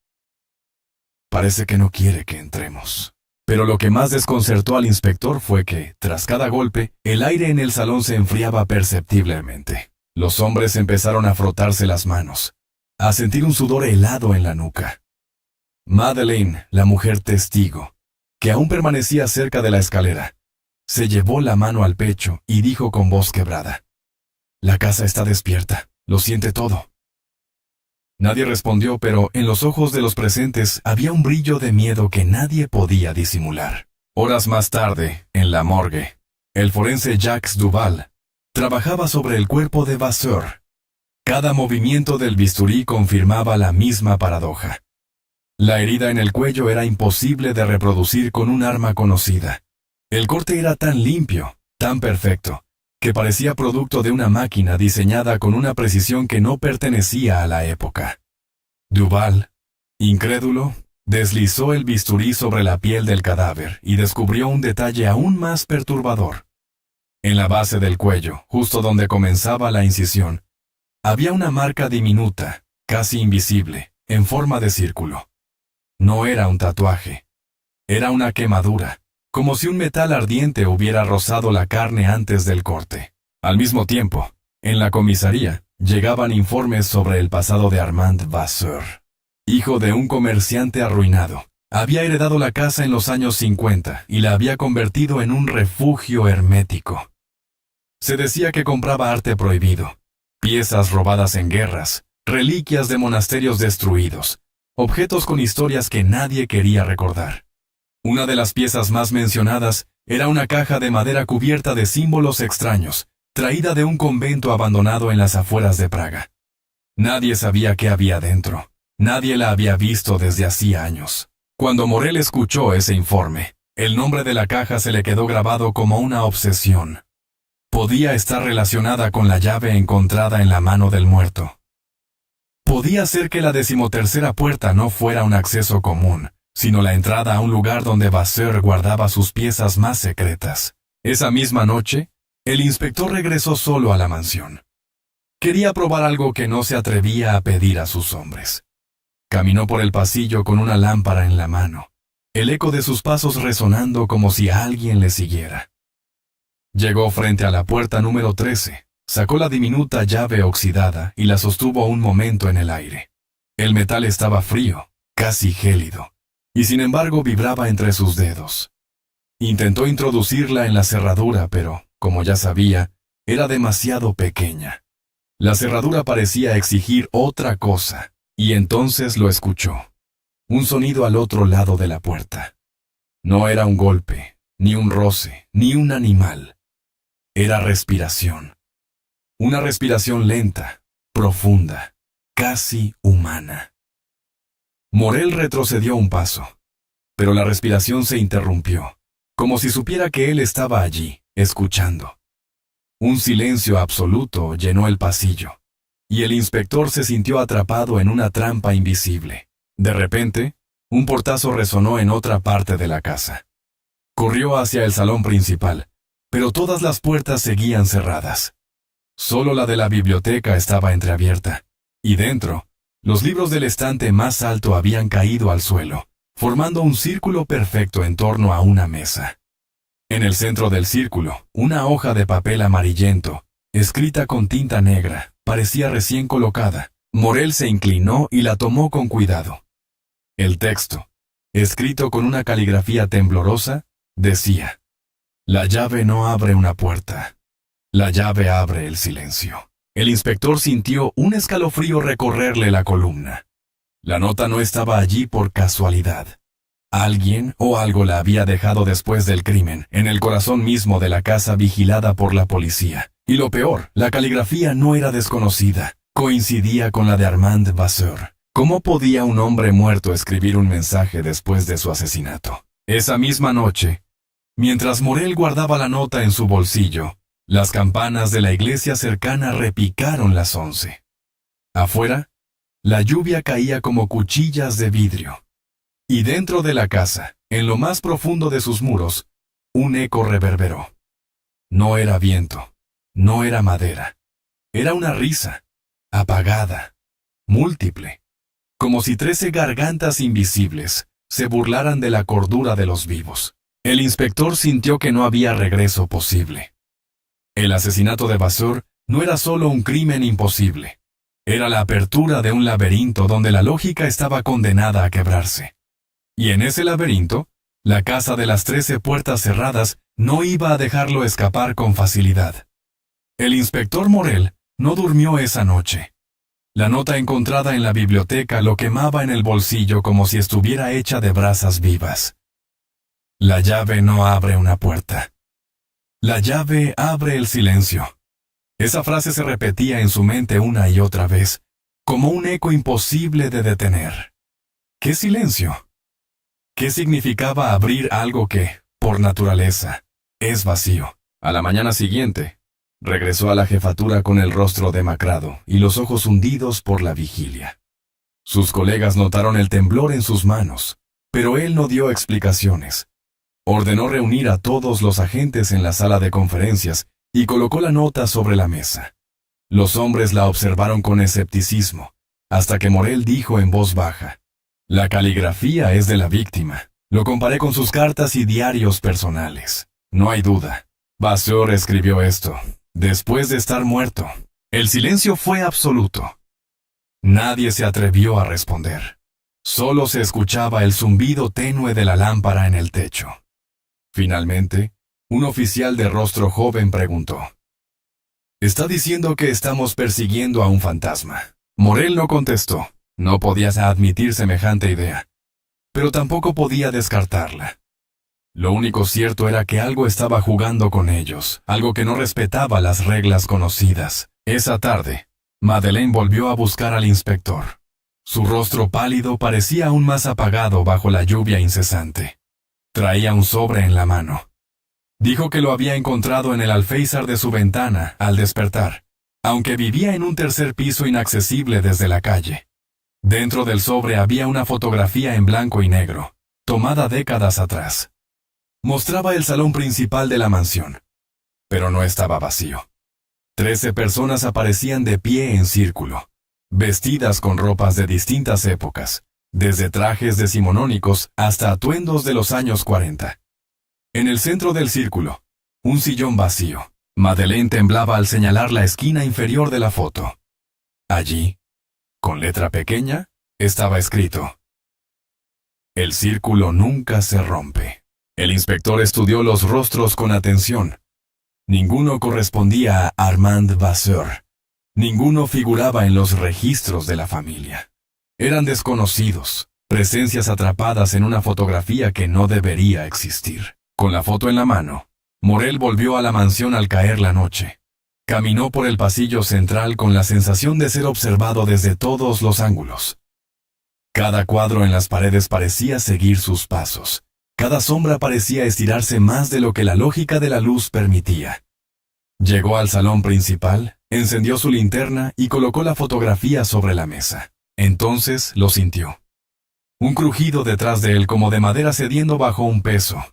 [SPEAKER 6] «Parece que no quiere que entremos». Pero lo que más desconcertó al inspector fue que, tras cada golpe, el aire en el salón se enfriaba perceptiblemente. Los hombres empezaron a frotarse las manos, a sentir un sudor helado en la nuca. Madeleine, la mujer testigo, que aún permanecía cerca de la escalera, se llevó la mano al pecho y dijo con voz quebrada: «La casa está despierta, lo siente todo». Nadie respondió, pero en los ojos de los presentes había un brillo de miedo que nadie podía disimular. Horas más tarde, en la morgue, el forense Jacques Duval trabajaba sobre el cuerpo de Vasseur. Cada movimiento del bisturí confirmaba la misma paradoja. La herida en el cuello era imposible de reproducir con un arma conocida. El corte era tan limpio, tan perfecto, que parecía producto de una máquina diseñada con una precisión que no pertenecía a la época. Duval, incrédulo, deslizó el bisturí sobre la piel del cadáver y descubrió un detalle aún más perturbador. En la base del cuello, justo donde comenzaba la incisión, había una marca diminuta, casi invisible, en forma de círculo. No era un tatuaje. Era una quemadura, como si un metal ardiente hubiera rozado la carne antes del corte. Al mismo tiempo, en la comisaría, llegaban informes sobre el pasado de Armand Vasseur. Hijo de un comerciante arruinado, había heredado la casa en los años 50 y la había convertido en un refugio hermético. Se decía que compraba arte prohibido, piezas robadas en guerras, reliquias de monasterios destruidos, objetos con historias que nadie quería recordar. Una de las piezas más mencionadas era una caja de madera cubierta de símbolos extraños, traída de un convento abandonado en las afueras de Praga. Nadie sabía qué había dentro. Nadie la había visto desde hacía años. Cuando Morel escuchó ese informe, el nombre de la caja se le quedó grabado como una obsesión. Podía estar relacionada con la llave encontrada en la mano del muerto, Podía ser que la 13ª puerta no fuera un acceso común, sino la entrada a un lugar donde Vasseur guardaba sus piezas más secretas. Esa misma noche, el inspector regresó solo a la mansión. Quería probar algo que no se atrevía a pedir a sus hombres. Caminó por el pasillo con una lámpara en la mano, el eco de sus pasos resonando como si alguien le siguiera. Llegó frente a la puerta número 13, sacó la diminuta llave oxidada y la sostuvo un momento en el aire. El metal estaba frío, casi gélido, y sin embargo vibraba entre sus dedos. Intentó introducirla en la cerradura, pero, como ya sabía, era demasiado pequeña. La cerradura parecía exigir otra cosa, y entonces lo escuchó. Un sonido al otro lado de la puerta. No era un golpe, ni un roce, ni un animal. Era respiración. Una respiración lenta, profunda, casi humana. Morel retrocedió un paso, pero la respiración se interrumpió, como si supiera que él estaba allí, escuchando. Un silencio absoluto llenó el pasillo, y el inspector se sintió atrapado en una trampa invisible. De repente, un portazo resonó en otra parte de la casa. Corrió hacia el salón principal, pero todas las puertas seguían cerradas. Solo la de la biblioteca estaba entreabierta, y dentro, los libros del estante más alto habían caído al suelo, formando un círculo perfecto en torno a una mesa. En el centro del círculo, una hoja de papel amarillento, escrita con tinta negra, parecía recién colocada. Morel se inclinó y la tomó con cuidado. El texto, escrito con una caligrafía temblorosa, decía: «La llave no abre una puerta. La llave abre el silencio». El inspector sintió un escalofrío recorrerle la columna. La nota no estaba allí por casualidad. Alguien o algo la había dejado después del crimen, en el corazón mismo de la casa vigilada por la policía. Y lo peor, la caligrafía no era desconocida, coincidía con la de Armand Vasseur. ¿Cómo podía un hombre muerto escribir un mensaje después de su asesinato? Esa misma noche, mientras Morel guardaba la nota en su bolsillo, las campanas de la iglesia cercana repicaron las 11. Afuera, la lluvia caía como cuchillas de vidrio. Y dentro de la casa, en lo más profundo de sus muros, un eco reverberó. No era viento, no era madera. Era una risa, apagada, múltiple, como si 13 gargantas invisibles se burlaran de la cordura de los vivos. El inspector sintió que no había regreso posible. El asesinato de Vasseur no era solo un crimen imposible. Era la apertura de un laberinto donde la lógica estaba condenada a quebrarse. Y en ese laberinto, la casa de las 13 puertas cerradas no iba a dejarlo escapar con facilidad. El inspector Morel no durmió esa noche. La nota encontrada en la biblioteca lo quemaba en el bolsillo como si estuviera hecha de brasas vivas. La llave no abre una puerta. La llave abre el silencio. Esa frase se repetía en su mente una y otra vez, como un eco imposible de detener. ¿Qué silencio? ¿Qué significaba abrir algo que, por naturaleza, es vacío? A la mañana siguiente, regresó a la jefatura con el rostro demacrado y los ojos hundidos por la vigilia. Sus colegas notaron el temblor en sus manos, pero él no dio explicaciones. Ordenó reunir a todos los agentes en la sala de conferencias y colocó la nota sobre la mesa. Los hombres la observaron con escepticismo, hasta que Morel dijo en voz baja: «La caligrafía es de la víctima. Lo comparé con sus cartas y diarios personales. No hay duda. Vasseur escribió esto, después de estar muerto». El silencio fue absoluto. Nadie se atrevió a responder. Solo se escuchaba el zumbido tenue de la lámpara en el techo. Finalmente, un oficial de rostro joven preguntó: «¿Está diciendo que estamos persiguiendo a un fantasma?» Morel no contestó. No podía admitir semejante idea, pero tampoco podía descartarla. Lo único cierto era que algo estaba jugando con ellos, algo que no respetaba las reglas conocidas. Esa tarde, Madeleine volvió a buscar al inspector. Su rostro pálido parecía aún más apagado bajo la lluvia incesante. Traía un sobre en la mano. Dijo que lo había encontrado en el alféizar de su ventana al despertar, aunque vivía en un tercer piso inaccesible desde la calle. Dentro del sobre había una fotografía en blanco y negro, tomada décadas atrás. Mostraba el salón principal de la mansión, pero no estaba vacío. 13 personas aparecían de pie en círculo, vestidas con ropas de distintas épocas, desde trajes decimonónicos hasta atuendos de los años 40. En el centro del círculo, un sillón vacío. Madeleine temblaba al señalar la esquina inferior de la foto. Allí, con letra pequeña, estaba escrito: "El círculo nunca se rompe". El inspector estudió los rostros con atención. Ninguno correspondía a Armand Vasseur. Ninguno figuraba en los registros de la familia. Eran desconocidos, presencias atrapadas en una fotografía que no debería existir. Con la foto en la mano, Morel volvió a la mansión al caer la noche. Caminó por el pasillo central con la sensación de ser observado desde todos los ángulos. Cada cuadro en las paredes parecía seguir sus pasos. Cada sombra parecía estirarse más de lo que la lógica de la luz permitía. Llegó al salón principal, encendió su linterna y colocó la fotografía sobre la mesa. Entonces lo sintió. Un crujido detrás de él como de madera cediendo bajo un peso.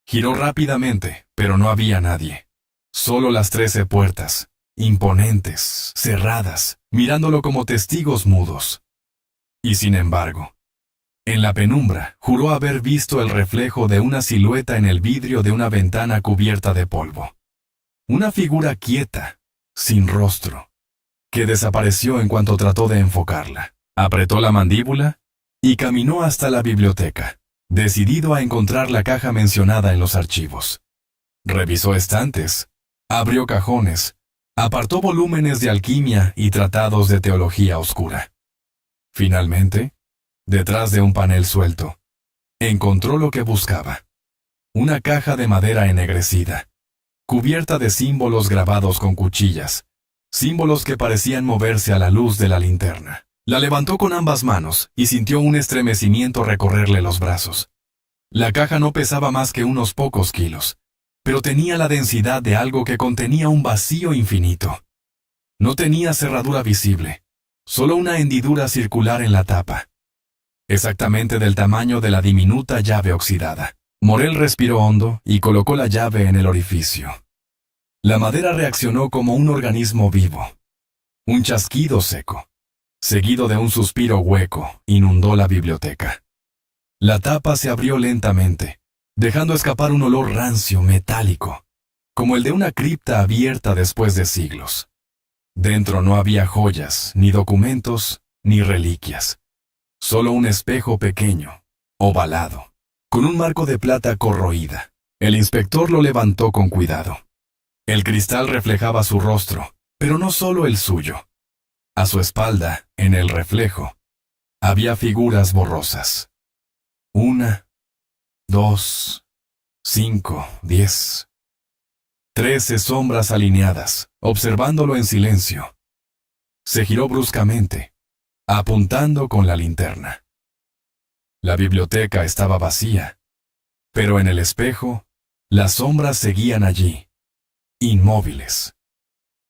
[SPEAKER 6] Giró rápidamente, pero no había nadie. Solo las 13 puertas, imponentes, cerradas, mirándolo como testigos mudos. Y sin embargo, en la penumbra, juró haber visto el reflejo de una silueta en el vidrio de una ventana cubierta de polvo. Una figura quieta, sin rostro, que desapareció en cuanto trató de enfocarla. Apretó la mandíbula y caminó hasta la biblioteca, decidido a encontrar la caja mencionada en los archivos. Revisó estantes, abrió cajones, apartó volúmenes de alquimia y tratados de teología oscura. Finalmente, detrás de un panel suelto, encontró lo que buscaba. Una caja de madera ennegrecida, cubierta de símbolos grabados con cuchillas, símbolos que parecían moverse a la luz de la linterna. La levantó con ambas manos y sintió un estremecimiento recorrerle los brazos. La caja no pesaba más que unos pocos kilos, pero tenía la densidad de algo que contenía un vacío infinito. No tenía cerradura visible, solo una hendidura circular en la tapa, exactamente del tamaño de la diminuta llave oxidada. Morel respiró hondo y colocó la llave en el orificio. La madera reaccionó como un organismo vivo. Un chasquido seco, seguido de un suspiro hueco, inundó la biblioteca. La tapa se abrió lentamente, dejando escapar un olor rancio, metálico, como el de una cripta abierta después de siglos. Dentro no había joyas, ni documentos, ni reliquias. Solo un espejo pequeño, ovalado, con un marco de plata corroída. El inspector lo levantó con cuidado. El cristal reflejaba su rostro, pero no solo el suyo. A su espalda, en el reflejo, había figuras borrosas. 1, 2, 5, 10. 13 sombras alineadas, observándolo en silencio. Se giró bruscamente, apuntando con la linterna. La biblioteca estaba vacía, pero en el espejo, las sombras seguían allí, inmóviles,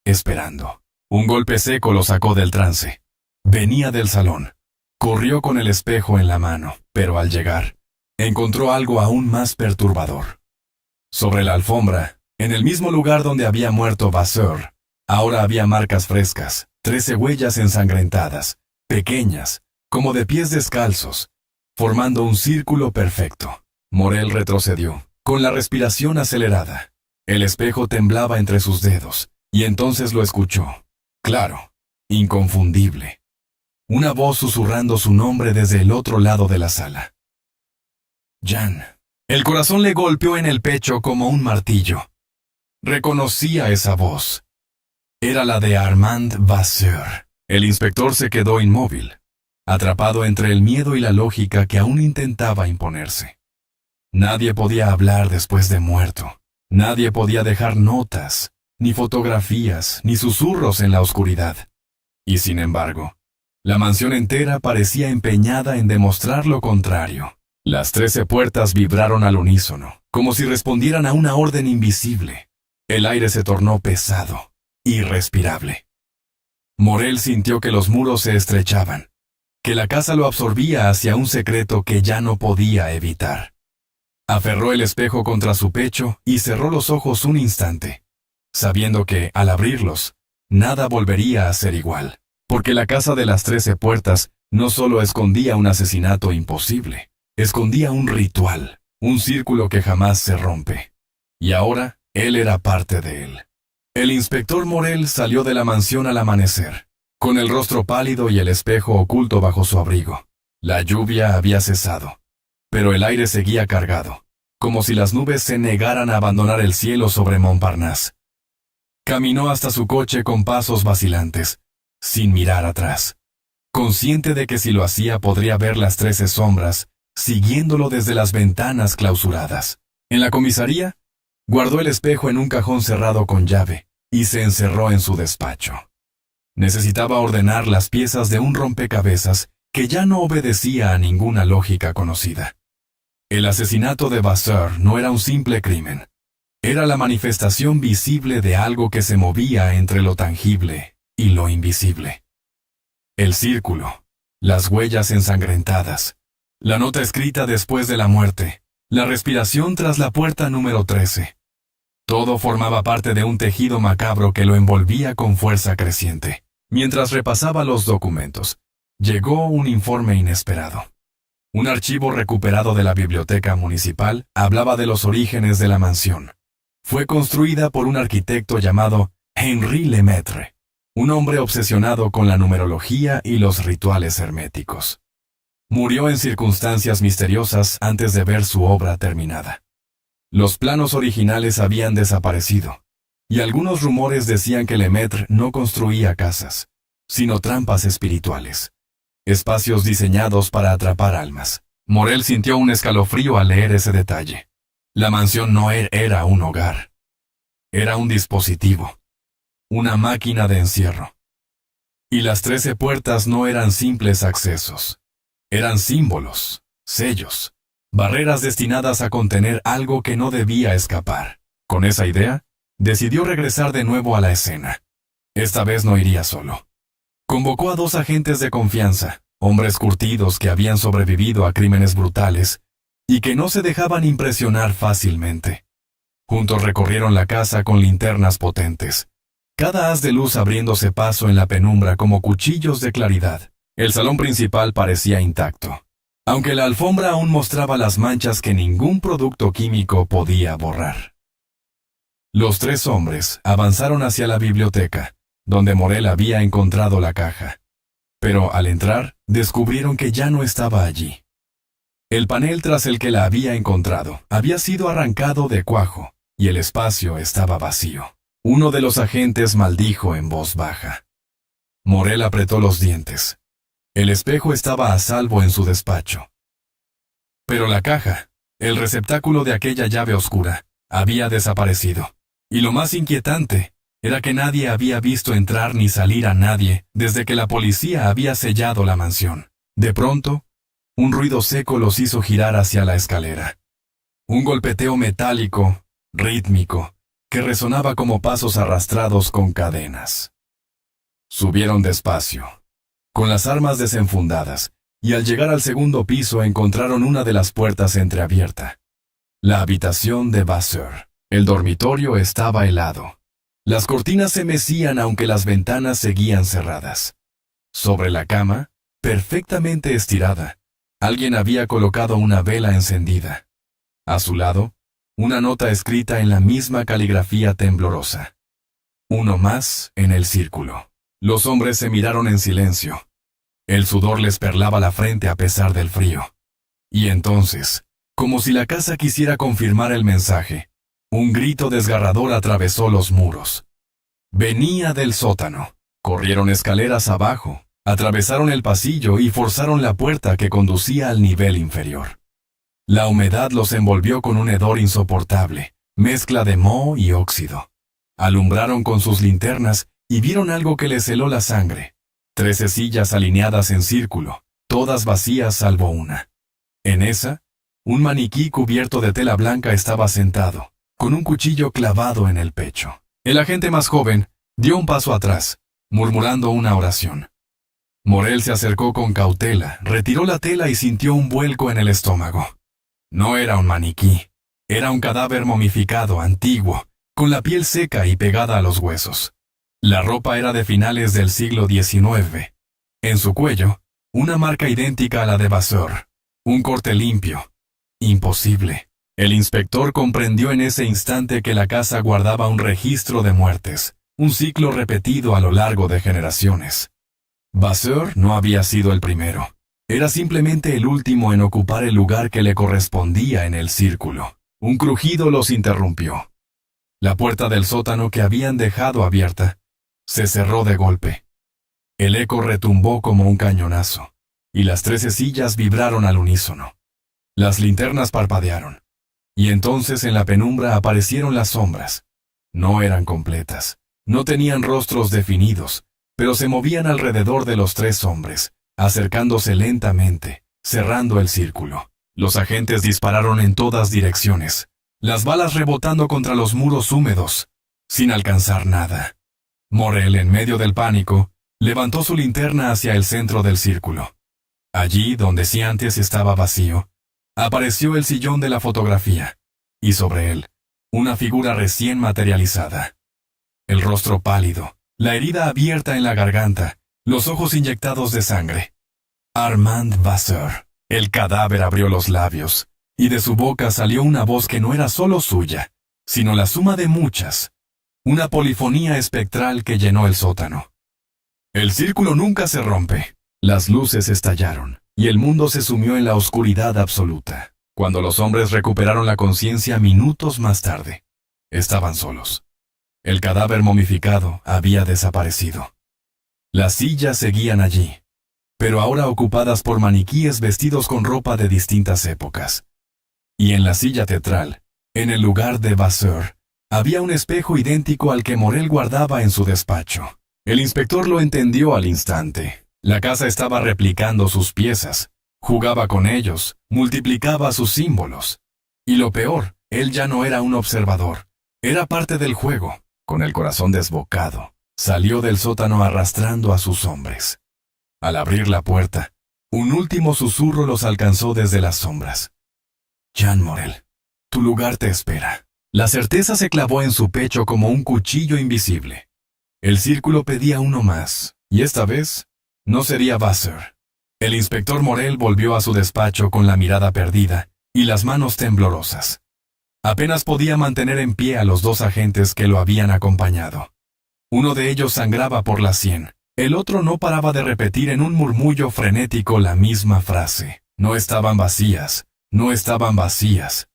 [SPEAKER 6] esperando. Un golpe seco lo sacó del trance. Venía del salón. Corrió con el espejo en la mano, pero al llegar, encontró algo aún más perturbador. Sobre la alfombra, en el mismo lugar donde había muerto Vasseur, ahora había marcas frescas, 13 huellas ensangrentadas, pequeñas, como de pies descalzos, formando un círculo perfecto. Morel retrocedió, con la respiración acelerada. El espejo temblaba entre sus dedos, y entonces lo escuchó. Claro, inconfundible. Una voz susurrando su nombre desde el otro lado de la sala. Jean. El corazón le golpeó en el pecho como un martillo. Reconocía esa voz. Era la de Armand Vasseur. El inspector se quedó inmóvil, atrapado entre el miedo y la lógica que aún intentaba imponerse. Nadie podía hablar después de muerto. Nadie podía dejar notas, ni fotografías, ni susurros en la oscuridad. Y sin embargo, la mansión entera parecía empeñada en demostrar lo contrario. Las 13 puertas vibraron al unísono, como si respondieran a una orden invisible. El aire se tornó pesado, irrespirable. Morel sintió que los muros se estrechaban, que la casa lo absorbía hacia un secreto que ya no podía evitar. Aferró el espejo contra su pecho y cerró los ojos un instante, sabiendo que, al abrirlos, nada volvería a ser igual, porque la casa de las 13 puertas no solo escondía un asesinato imposible, escondía un ritual, un círculo que jamás se rompe. Y ahora, él era parte de él. El inspector Morel salió de la mansión al amanecer, con el rostro pálido y el espejo oculto bajo su abrigo. La lluvia había cesado, pero el aire seguía cargado, como si las nubes se negaran a abandonar el cielo sobre Montparnasse. Caminó hasta su coche con pasos vacilantes, sin mirar atrás, consciente de que si lo hacía podría ver las 13 sombras, siguiéndolo desde las ventanas clausuradas. En la comisaría, guardó el espejo en un cajón cerrado con llave y se encerró en su despacho. Necesitaba ordenar las piezas de un rompecabezas que ya no obedecía a ninguna lógica conocida. El asesinato de Vasseur no era un simple crimen. Era la manifestación visible de algo que se movía entre lo tangible y lo invisible. El círculo, las huellas ensangrentadas, la nota escrita después de la muerte, la respiración tras la puerta número 13. Todo formaba parte de un tejido macabro que lo envolvía con fuerza creciente. Mientras repasaba los documentos, llegó un informe inesperado. Un archivo recuperado de la biblioteca municipal hablaba de los orígenes de la mansión. Fue construida por un arquitecto llamado Henri Lemaitre, un hombre obsesionado con la numerología y los rituales herméticos. Murió en circunstancias misteriosas antes de ver su obra terminada. Los planos originales habían desaparecido, y algunos rumores decían que Lemaitre no construía casas, sino trampas espirituales, espacios diseñados para atrapar almas. Morel sintió un escalofrío al leer ese detalle. La mansión no era un hogar. Era un dispositivo, una máquina de encierro. Y las 13 puertas no eran simples accesos. Eran símbolos, sellos, barreras destinadas a contener algo que no debía escapar. Con esa idea, decidió regresar de nuevo a la escena. Esta vez no iría solo. Convocó a 2 agentes de confianza, hombres curtidos que habían sobrevivido a crímenes brutales y que no se dejaban impresionar fácilmente. Juntos recorrieron la casa con linternas potentes, cada haz de luz abriéndose paso en la penumbra como cuchillos de claridad. El salón principal parecía intacto, aunque la alfombra aún mostraba las manchas que ningún producto químico podía borrar. Los 3 hombres avanzaron hacia la biblioteca, donde Morel había encontrado la caja. Pero al entrar, descubrieron que ya no estaba allí. El panel tras el que la había encontrado había sido arrancado de cuajo, y el espacio estaba vacío. Uno de los agentes maldijo en voz baja. Morel apretó los dientes. El espejo estaba a salvo en su despacho. Pero la caja, el receptáculo de aquella llave oscura, había desaparecido. Y lo más inquietante era que nadie había visto entrar ni salir a nadie desde que la policía había sellado la mansión. De pronto, un ruido seco los hizo girar hacia la escalera. Un golpeteo metálico, rítmico, que resonaba como pasos arrastrados con cadenas. Subieron despacio, con las armas desenfundadas, y al llegar al segundo piso encontraron una de las puertas entreabierta. La habitación de Vasseur. El dormitorio estaba helado. Las cortinas se mecían aunque las ventanas seguían cerradas. Sobre la cama, perfectamente estirada, alguien había colocado una vela encendida. A su lado, una nota escrita en la misma caligrafía temblorosa. Uno más en el círculo. Los hombres se miraron en silencio. El sudor les perlaba la frente a pesar del frío. Y entonces, como si la casa quisiera confirmar el mensaje, un grito desgarrador atravesó los muros. Venía del sótano. Corrieron escaleras abajo, atravesaron el pasillo y forzaron la puerta que conducía al nivel inferior. La humedad los envolvió con un hedor insoportable, mezcla de moho y óxido. Alumbraron con sus linternas y vieron algo que les heló la sangre. 13 sillas alineadas en círculo, todas vacías salvo una. En esa, un maniquí cubierto de tela blanca estaba sentado, con un cuchillo clavado en el pecho. El agente más joven dio un paso atrás, murmurando una oración. Morel se acercó con cautela, retiró la tela y sintió un vuelco en el estómago. No era un maniquí, era un cadáver momificado, antiguo, con la piel seca y pegada a los huesos. La ropa era de finales del siglo XIX. En su cuello, una marca idéntica a la de Vasseur, un corte limpio. Imposible. El inspector comprendió en ese instante que la casa guardaba un registro de muertes, un ciclo repetido a lo largo de generaciones. Vasseur no había sido el primero. Era simplemente el último en ocupar el lugar que le correspondía en el círculo. Un crujido los interrumpió. La puerta del sótano que habían dejado abierta se cerró de golpe. El eco retumbó como un cañonazo, y las 13 sillas vibraron al unísono. Las linternas parpadearon, y entonces en la penumbra aparecieron las sombras. No eran completas, no tenían rostros definidos, pero se movían alrededor de los 3 hombres, acercándose lentamente, cerrando el círculo. Los agentes dispararon en todas direcciones, las balas rebotando contra los muros húmedos, sin alcanzar nada. Morel, en medio del pánico, levantó su linterna hacia el centro del círculo. Allí, donde si antes estaba vacío, apareció el sillón de la fotografía, y sobre él, una figura recién materializada. El rostro pálido, la herida abierta en la garganta, los ojos inyectados de sangre. Armand Vasseur. El cadáver abrió los labios, y de su boca salió una voz que no era solo suya, sino la suma de muchas. Una polifonía espectral que llenó el sótano. El círculo nunca se rompe. Las luces estallaron, y el mundo se sumió en la oscuridad absoluta. Cuando los hombres recuperaron la conciencia minutos más tarde, estaban solos. El cadáver momificado había desaparecido. Las sillas seguían allí, pero ahora ocupadas por maniquíes vestidos con ropa de distintas épocas. Y en la silla teatral, en el lugar de Vasseur, había un espejo idéntico al que Morel guardaba en su despacho. El inspector lo entendió al instante. La casa estaba replicando sus piezas, jugaba con ellos, multiplicaba sus símbolos. Y lo peor, él ya no era un observador, era parte del juego. Con el corazón desbocado, salió del sótano arrastrando a sus hombres. Al abrir la puerta, un último susurro los alcanzó desde las sombras. Jean Morel, tu lugar te espera. La certeza se clavó en su pecho como un cuchillo invisible. El círculo pedía uno más, y esta vez no sería Vasseur. El inspector Morel volvió a su despacho con la mirada perdida y las manos temblorosas. Apenas podía mantener en pie a los 2 agentes que lo habían acompañado. Uno de ellos sangraba por la sien. El otro no paraba de repetir en un murmullo frenético la misma frase. No estaban vacías, no estaban vacías.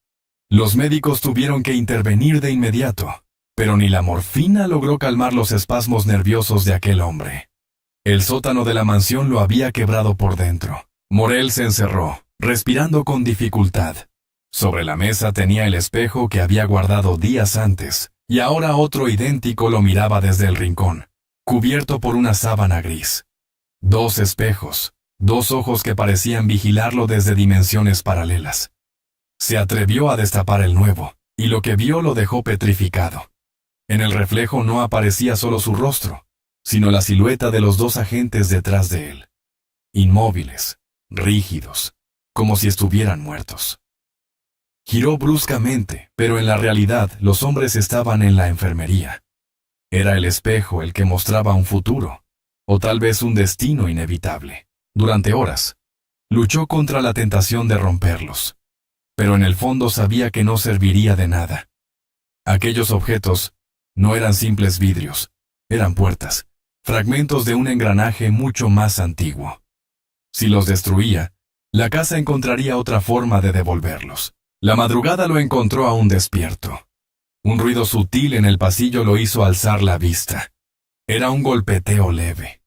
[SPEAKER 6] Los médicos tuvieron que intervenir de inmediato, pero ni la morfina logró calmar los espasmos nerviosos de aquel hombre. El sótano de la mansión lo había quebrado por dentro. Morel se encerró, respirando con dificultad. Sobre la mesa tenía el espejo que había guardado días antes, y ahora otro idéntico lo miraba desde el rincón, cubierto por una sábana gris. 2 espejos, 2 ojos que parecían vigilarlo desde dimensiones paralelas. Se atrevió a destapar el nuevo, y lo que vio lo dejó petrificado. En el reflejo no aparecía solo su rostro, sino la silueta de los 2 agentes detrás de él. Inmóviles, rígidos, como si estuvieran muertos. Giró bruscamente, pero en la realidad los hombres estaban en la enfermería. Era el espejo el que mostraba un futuro, o tal vez un destino inevitable. Durante horas, luchó contra la tentación de romperlos, pero en el fondo sabía que no serviría de nada. Aquellos objetos no eran simples vidrios, eran puertas, fragmentos de un engranaje mucho más antiguo. Si los destruía, la casa encontraría otra forma de devolverlos. La madrugada lo encontró aún despierto. Un ruido sutil en el pasillo lo hizo alzar la vista. Era un golpeteo leve,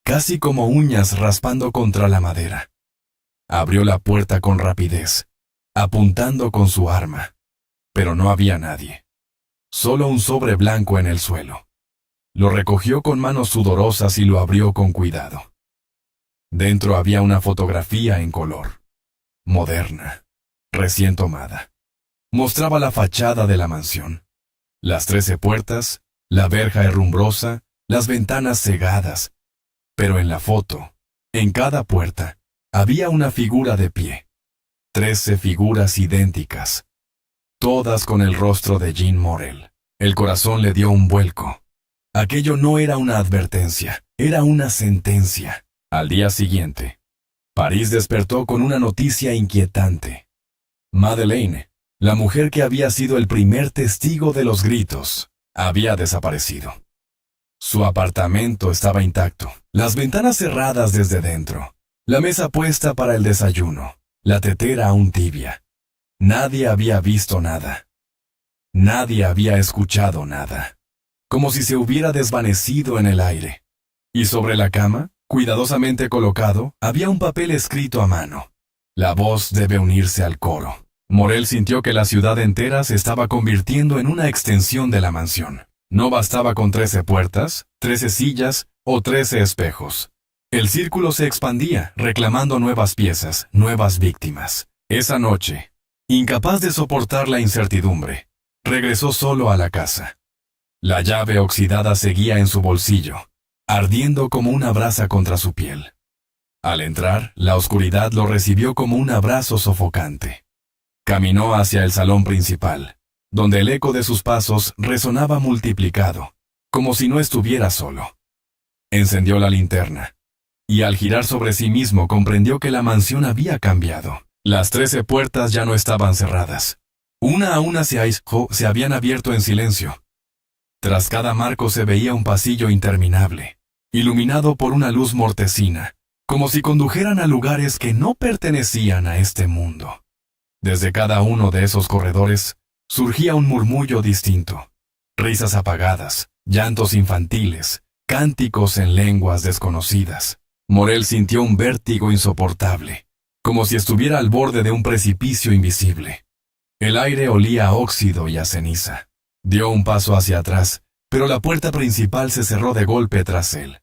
[SPEAKER 6] casi como uñas raspando contra la madera. Abrió la puerta con rapidez, apuntando con su arma, pero no había nadie. Solo un sobre blanco en el suelo. Lo recogió con manos sudorosas y lo abrió con cuidado. Dentro había una fotografía en color, moderna, recién tomada. Mostraba la fachada de la mansión. Las 13 puertas, la verja herrumbrosa, las ventanas cegadas. Pero en la foto, en cada puerta, había una figura de pie. 13 figuras idénticas, todas con el rostro de Jean Morel. El corazón le dio un vuelco. Aquello no era una advertencia, era una sentencia. Al día siguiente, París despertó con una noticia inquietante. Madeleine, la mujer que había sido el primer testigo de los gritos, había desaparecido. Su apartamento estaba intacto, las ventanas cerradas desde dentro, la mesa puesta para el desayuno, la tetera aún tibia. Nadie había visto nada. Nadie había escuchado nada. Como si se hubiera desvanecido en el aire. Y sobre la cama, cuidadosamente colocado, había un papel escrito a mano. La voz debe unirse al coro. Morel sintió que la ciudad entera se estaba convirtiendo en una extensión de la mansión. No bastaba con 13 puertas, 13 sillas o 13 espejos. El círculo se expandía, reclamando nuevas piezas, nuevas víctimas. Esa noche, incapaz de soportar la incertidumbre, regresó solo a la casa. La llave oxidada seguía en su bolsillo, ardiendo como una brasa contra su piel. Al entrar, la oscuridad lo recibió como un abrazo sofocante. Caminó hacia el salón principal, donde el eco de sus pasos resonaba multiplicado, como si no estuviera solo. Encendió la linterna, y al girar sobre sí mismo comprendió que la mansión había cambiado. Las 13 puertas ya no estaban cerradas. Una a una se habían abierto en silencio. Tras cada marco se veía un pasillo interminable, iluminado por una luz mortecina, como si condujeran a lugares que no pertenecían a este mundo. Desde cada uno de esos corredores surgía un murmullo distinto, risas apagadas, llantos infantiles, cánticos en lenguas desconocidas. Morel sintió un vértigo insoportable, como si estuviera al borde de un precipicio invisible. El aire olía a óxido y a ceniza. Dio un paso hacia atrás, pero la puerta principal se cerró de golpe tras él.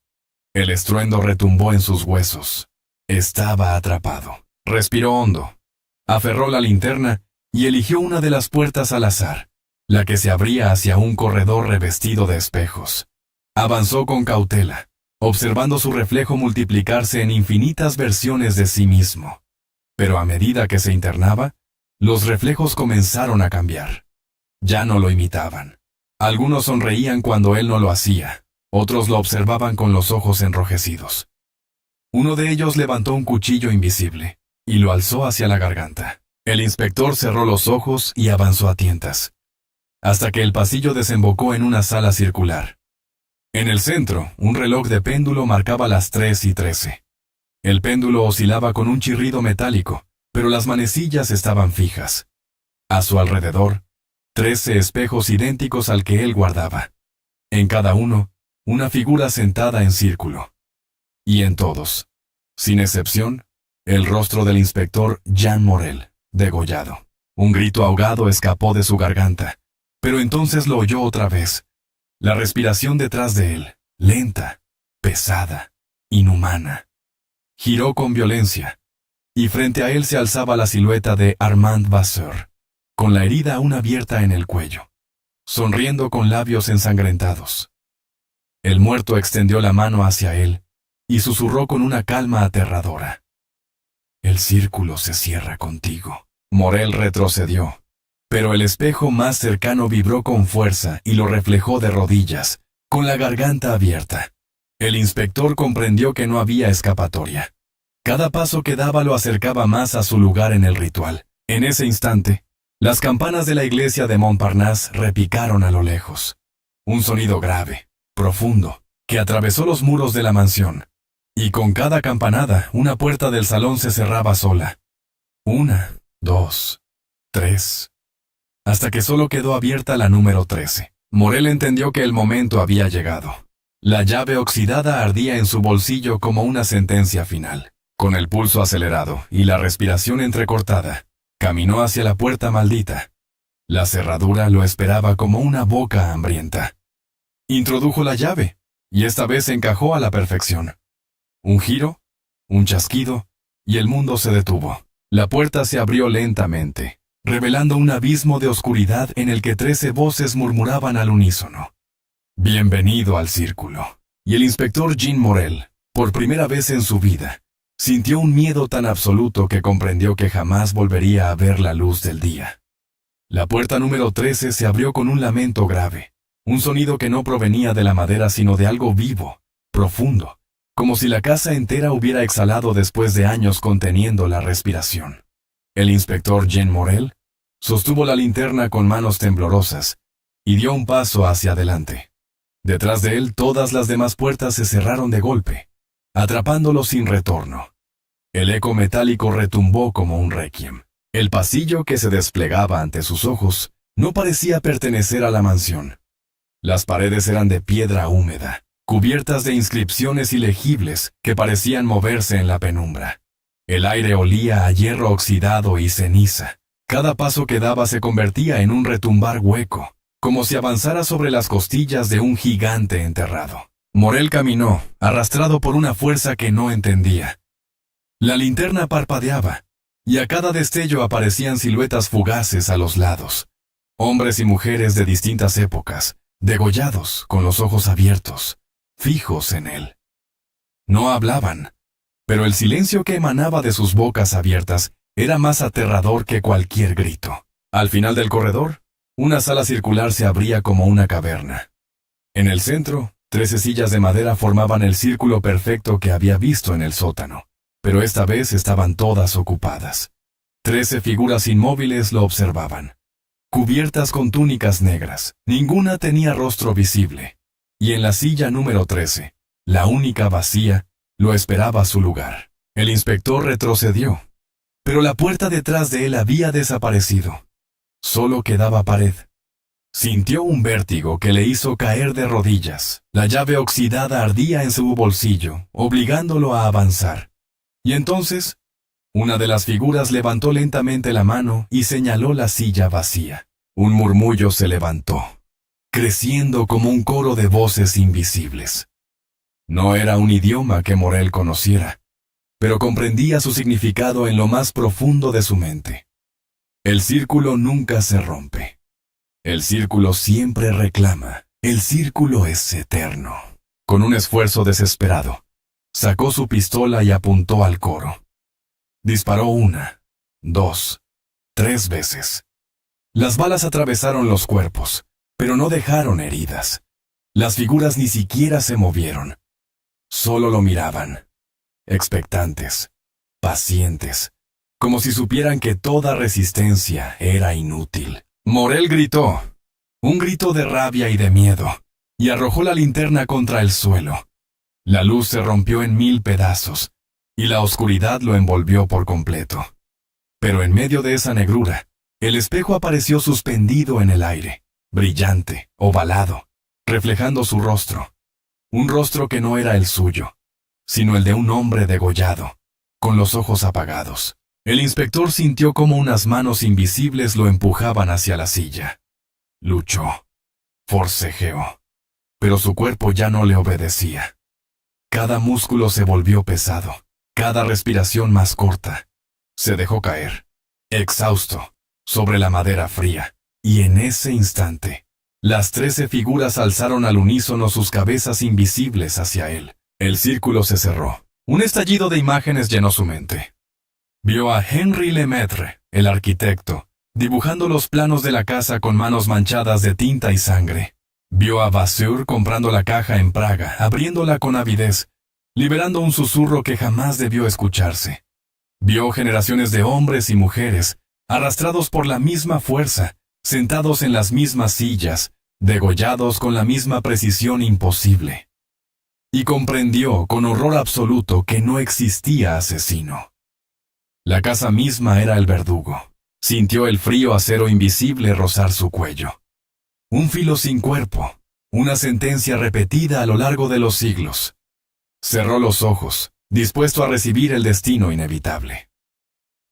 [SPEAKER 6] El estruendo retumbó en sus huesos. Estaba atrapado. Respiró hondo. Aferró la linterna y eligió una de las puertas al azar, la que se abría hacia un corredor revestido de espejos. Avanzó con cautela, observando su reflejo multiplicarse en infinitas versiones de sí mismo. Pero a medida que se internaba, los reflejos comenzaron a cambiar. Ya no lo imitaban. Algunos sonreían cuando él no lo hacía, otros lo observaban con los ojos enrojecidos. Uno de ellos levantó un cuchillo invisible y lo alzó hacia la garganta. El inspector cerró los ojos y avanzó a tientas, hasta que el pasillo desembocó en una sala circular. En el centro, un reloj de péndulo marcaba las 3:13. El péndulo oscilaba con un chirrido metálico, pero las manecillas estaban fijas. A su alrededor, 13 espejos idénticos al que él guardaba. En cada uno, una figura sentada en círculo. Y en todos, sin excepción, el rostro del inspector Jean Morel, degollado. Un grito ahogado escapó de su garganta, pero entonces lo oyó otra vez. La respiración detrás de él, lenta, pesada, inhumana. Giró con violencia, y frente a él se alzaba la silueta de Armand Vasseur, con la herida aún abierta en el cuello, sonriendo con labios ensangrentados. El muerto extendió la mano hacia él y susurró con una calma aterradora. «El círculo se cierra contigo». Morel retrocedió, pero el espejo más cercano vibró con fuerza y lo reflejó de rodillas, con la garganta abierta. El inspector comprendió que no había escapatoria. Cada paso que daba lo acercaba más a su lugar en el ritual. En ese instante, las campanas de la iglesia de Montparnasse repicaron a lo lejos. Un sonido grave, profundo, que atravesó los muros de la mansión. Y con cada campanada, una puerta del salón se cerraba sola. 1, 2, 3, hasta que solo quedó abierta la número 13. Morel entendió que el momento había llegado. La llave oxidada ardía en su bolsillo como una sentencia final. Con el pulso acelerado y la respiración entrecortada, caminó hacia la puerta maldita. La cerradura lo esperaba como una boca hambrienta. Introdujo la llave, y esta vez encajó a la perfección. Un giro, un chasquido, y el mundo se detuvo. La puerta se abrió lentamente, revelando un abismo de oscuridad en el que 13 voces murmuraban al unísono. Bienvenido al círculo. Y el inspector Jean Morel, por primera vez en su vida, sintió un miedo tan absoluto que comprendió que jamás volvería a ver la luz del día. La puerta número 13 se abrió con un lamento grave, un sonido que no provenía de la madera sino de algo vivo, profundo, como si la casa entera hubiera exhalado después de años conteniendo la respiración. El inspector Jean Morel sostuvo la linterna con manos temblorosas y dio un paso hacia adelante. Detrás de él todas las demás puertas se cerraron de golpe, atrapándolo sin retorno. El eco metálico retumbó como un requiem. El pasillo que se desplegaba ante sus ojos no parecía pertenecer a la mansión. Las paredes eran de piedra húmeda, cubiertas de inscripciones ilegibles que parecían moverse en la penumbra. El aire olía a hierro oxidado y ceniza. Cada paso que daba se convertía en un retumbar hueco, como si avanzara sobre las costillas de un gigante enterrado. Morel caminó, arrastrado por una fuerza que no entendía. La linterna parpadeaba, y a cada destello aparecían siluetas fugaces a los lados. Hombres y mujeres de distintas épocas, degollados, con los ojos abiertos, fijos en él. No hablaban, pero el silencio que emanaba de sus bocas abiertas era más aterrador que cualquier grito. Al final del corredor, una sala circular se abría como una caverna. En el centro, 13 sillas de madera formaban el círculo perfecto que había visto en el sótano, pero esta vez estaban todas ocupadas. 13 figuras inmóviles lo observaban, cubiertas con túnicas negras. Ninguna tenía rostro visible, y en la silla número 13, la única vacía, lo esperaba su lugar. El inspector retrocedió, pero la puerta detrás de él había desaparecido. Solo quedaba pared. Sintió un vértigo que le hizo caer de rodillas. La llave oxidada ardía en su bolsillo, obligándolo a avanzar. Y entonces, una de las figuras levantó lentamente la mano y señaló la silla vacía. Un murmullo se levantó, creciendo como un coro de voces invisibles. No era un idioma que Morel conociera, pero comprendía su significado en lo más profundo de su mente. El círculo nunca se rompe. El círculo siempre reclama. El círculo es eterno. Con un esfuerzo desesperado, sacó su pistola y apuntó al coro. Disparó 1, 2, 3 veces. Las balas atravesaron los cuerpos, pero no dejaron heridas. Las figuras ni siquiera se movieron. Solo lo miraban, expectantes, pacientes, como si supieran que toda resistencia era inútil. Morel gritó, un grito de rabia y de miedo, y arrojó la linterna contra el suelo. La luz se rompió en 1000 pedazos, y la oscuridad lo envolvió por completo. Pero en medio de esa negrura, el espejo apareció suspendido en el aire, brillante, ovalado, reflejando su rostro. Un rostro que no era el suyo, sino el de un hombre degollado, con los ojos apagados. El inspector sintió como unas manos invisibles lo empujaban hacia la silla. Luchó, forcejeó, pero su cuerpo ya no le obedecía. Cada músculo se volvió pesado, cada respiración más corta. Se dejó caer, exhausto, sobre la madera fría, y en ese instante, las 13 figuras alzaron al unísono sus cabezas invisibles hacia él. El círculo se cerró. Un estallido de imágenes llenó su mente. Vio a Henri Lemaitre, el arquitecto, dibujando los planos de la casa con manos manchadas de tinta y sangre. Vio a Vasseur comprando la caja en Praga, abriéndola con avidez, liberando un susurro que jamás debió escucharse. Vio generaciones de hombres y mujeres, arrastrados por la misma fuerza, sentados en las mismas sillas, degollados con la misma precisión imposible. Y comprendió con horror absoluto que no existía asesino. La casa misma era el verdugo. Sintió el frío acero invisible rozar su cuello. Un filo sin cuerpo, una sentencia repetida a lo largo de los siglos. Cerró los ojos, dispuesto a recibir el destino inevitable.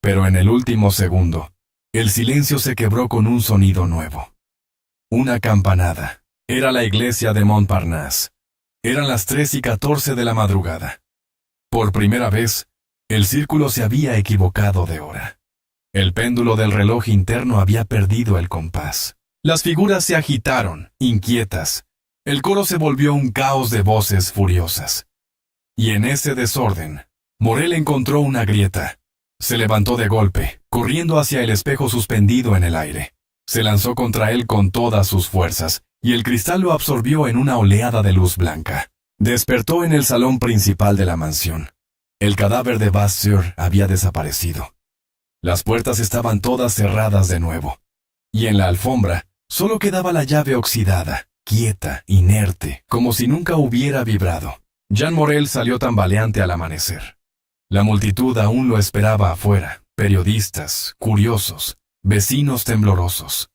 [SPEAKER 6] Pero en el último segundo, el silencio se quebró con un sonido nuevo. Una campanada. Era la iglesia de Montparnasse. Eran las 3:14 de la madrugada. Por primera vez, el círculo se había equivocado de hora. El péndulo del reloj interno había perdido el compás. Las figuras se agitaron, inquietas, El coro se volvió un caos de voces furiosas. Y en ese desorden, Morel encontró una grieta. Se levantó de golpe, corriendo hacia el espejo suspendido en el aire. Se lanzó contra él con todas sus fuerzas, y el cristal lo absorbió en una oleada de luz blanca. Despertó en el salón principal de la mansión. El cadáver de Vasseur había desaparecido. Las puertas estaban todas cerradas de nuevo. Y en la alfombra solo quedaba la llave oxidada, quieta, inerte, como si nunca hubiera vibrado. Jean Morel salió tambaleante al amanecer. La multitud aún lo esperaba afuera, periodistas, curiosos, vecinos temblorosos.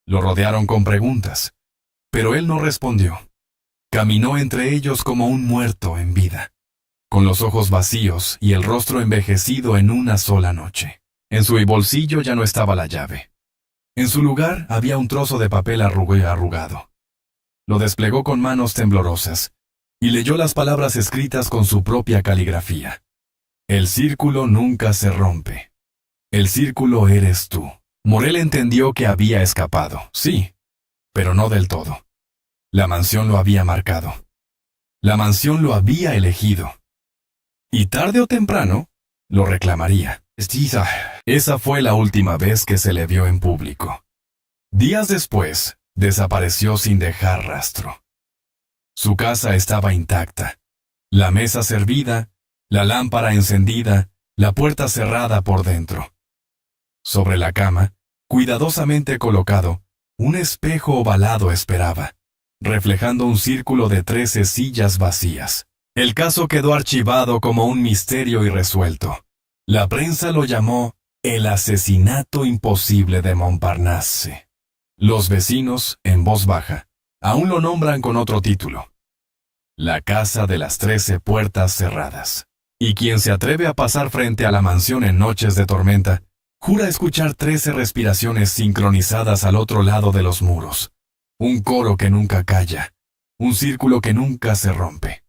[SPEAKER 6] Lo rodearon con preguntas, pero él no respondió. Caminó entre ellos como un muerto en vida, con los ojos vacíos y el rostro envejecido en una sola noche. En su bolsillo ya no estaba la llave. En su lugar había un trozo de papel arrugado. Lo desplegó con manos temblorosas y leyó las palabras escritas con su propia caligrafía. El círculo nunca se rompe. El círculo eres tú. Morel entendió que había escapado, sí, pero no del todo. La mansión lo había marcado. La mansión lo había elegido. Y tarde o temprano, lo reclamaría. Esa fue la última vez que se le vio en público. Días después, desapareció sin dejar rastro. Su casa estaba intacta. La mesa servida, la lámpara encendida, la puerta cerrada por dentro. Sobre la cama, cuidadosamente colocado, un espejo ovalado esperaba, reflejando un círculo de 13 sillas vacías. El caso quedó archivado como un misterio irresuelto. La prensa lo llamó el asesinato imposible de Montparnasse. Los vecinos, en voz baja, aún lo nombran con otro título: La casa de las 13 puertas cerradas. Y quien se atreve a pasar frente a la mansión en noches de tormenta, jura escuchar 13 respiraciones sincronizadas al otro lado de los muros. Un coro que nunca calla, un círculo que nunca se rompe.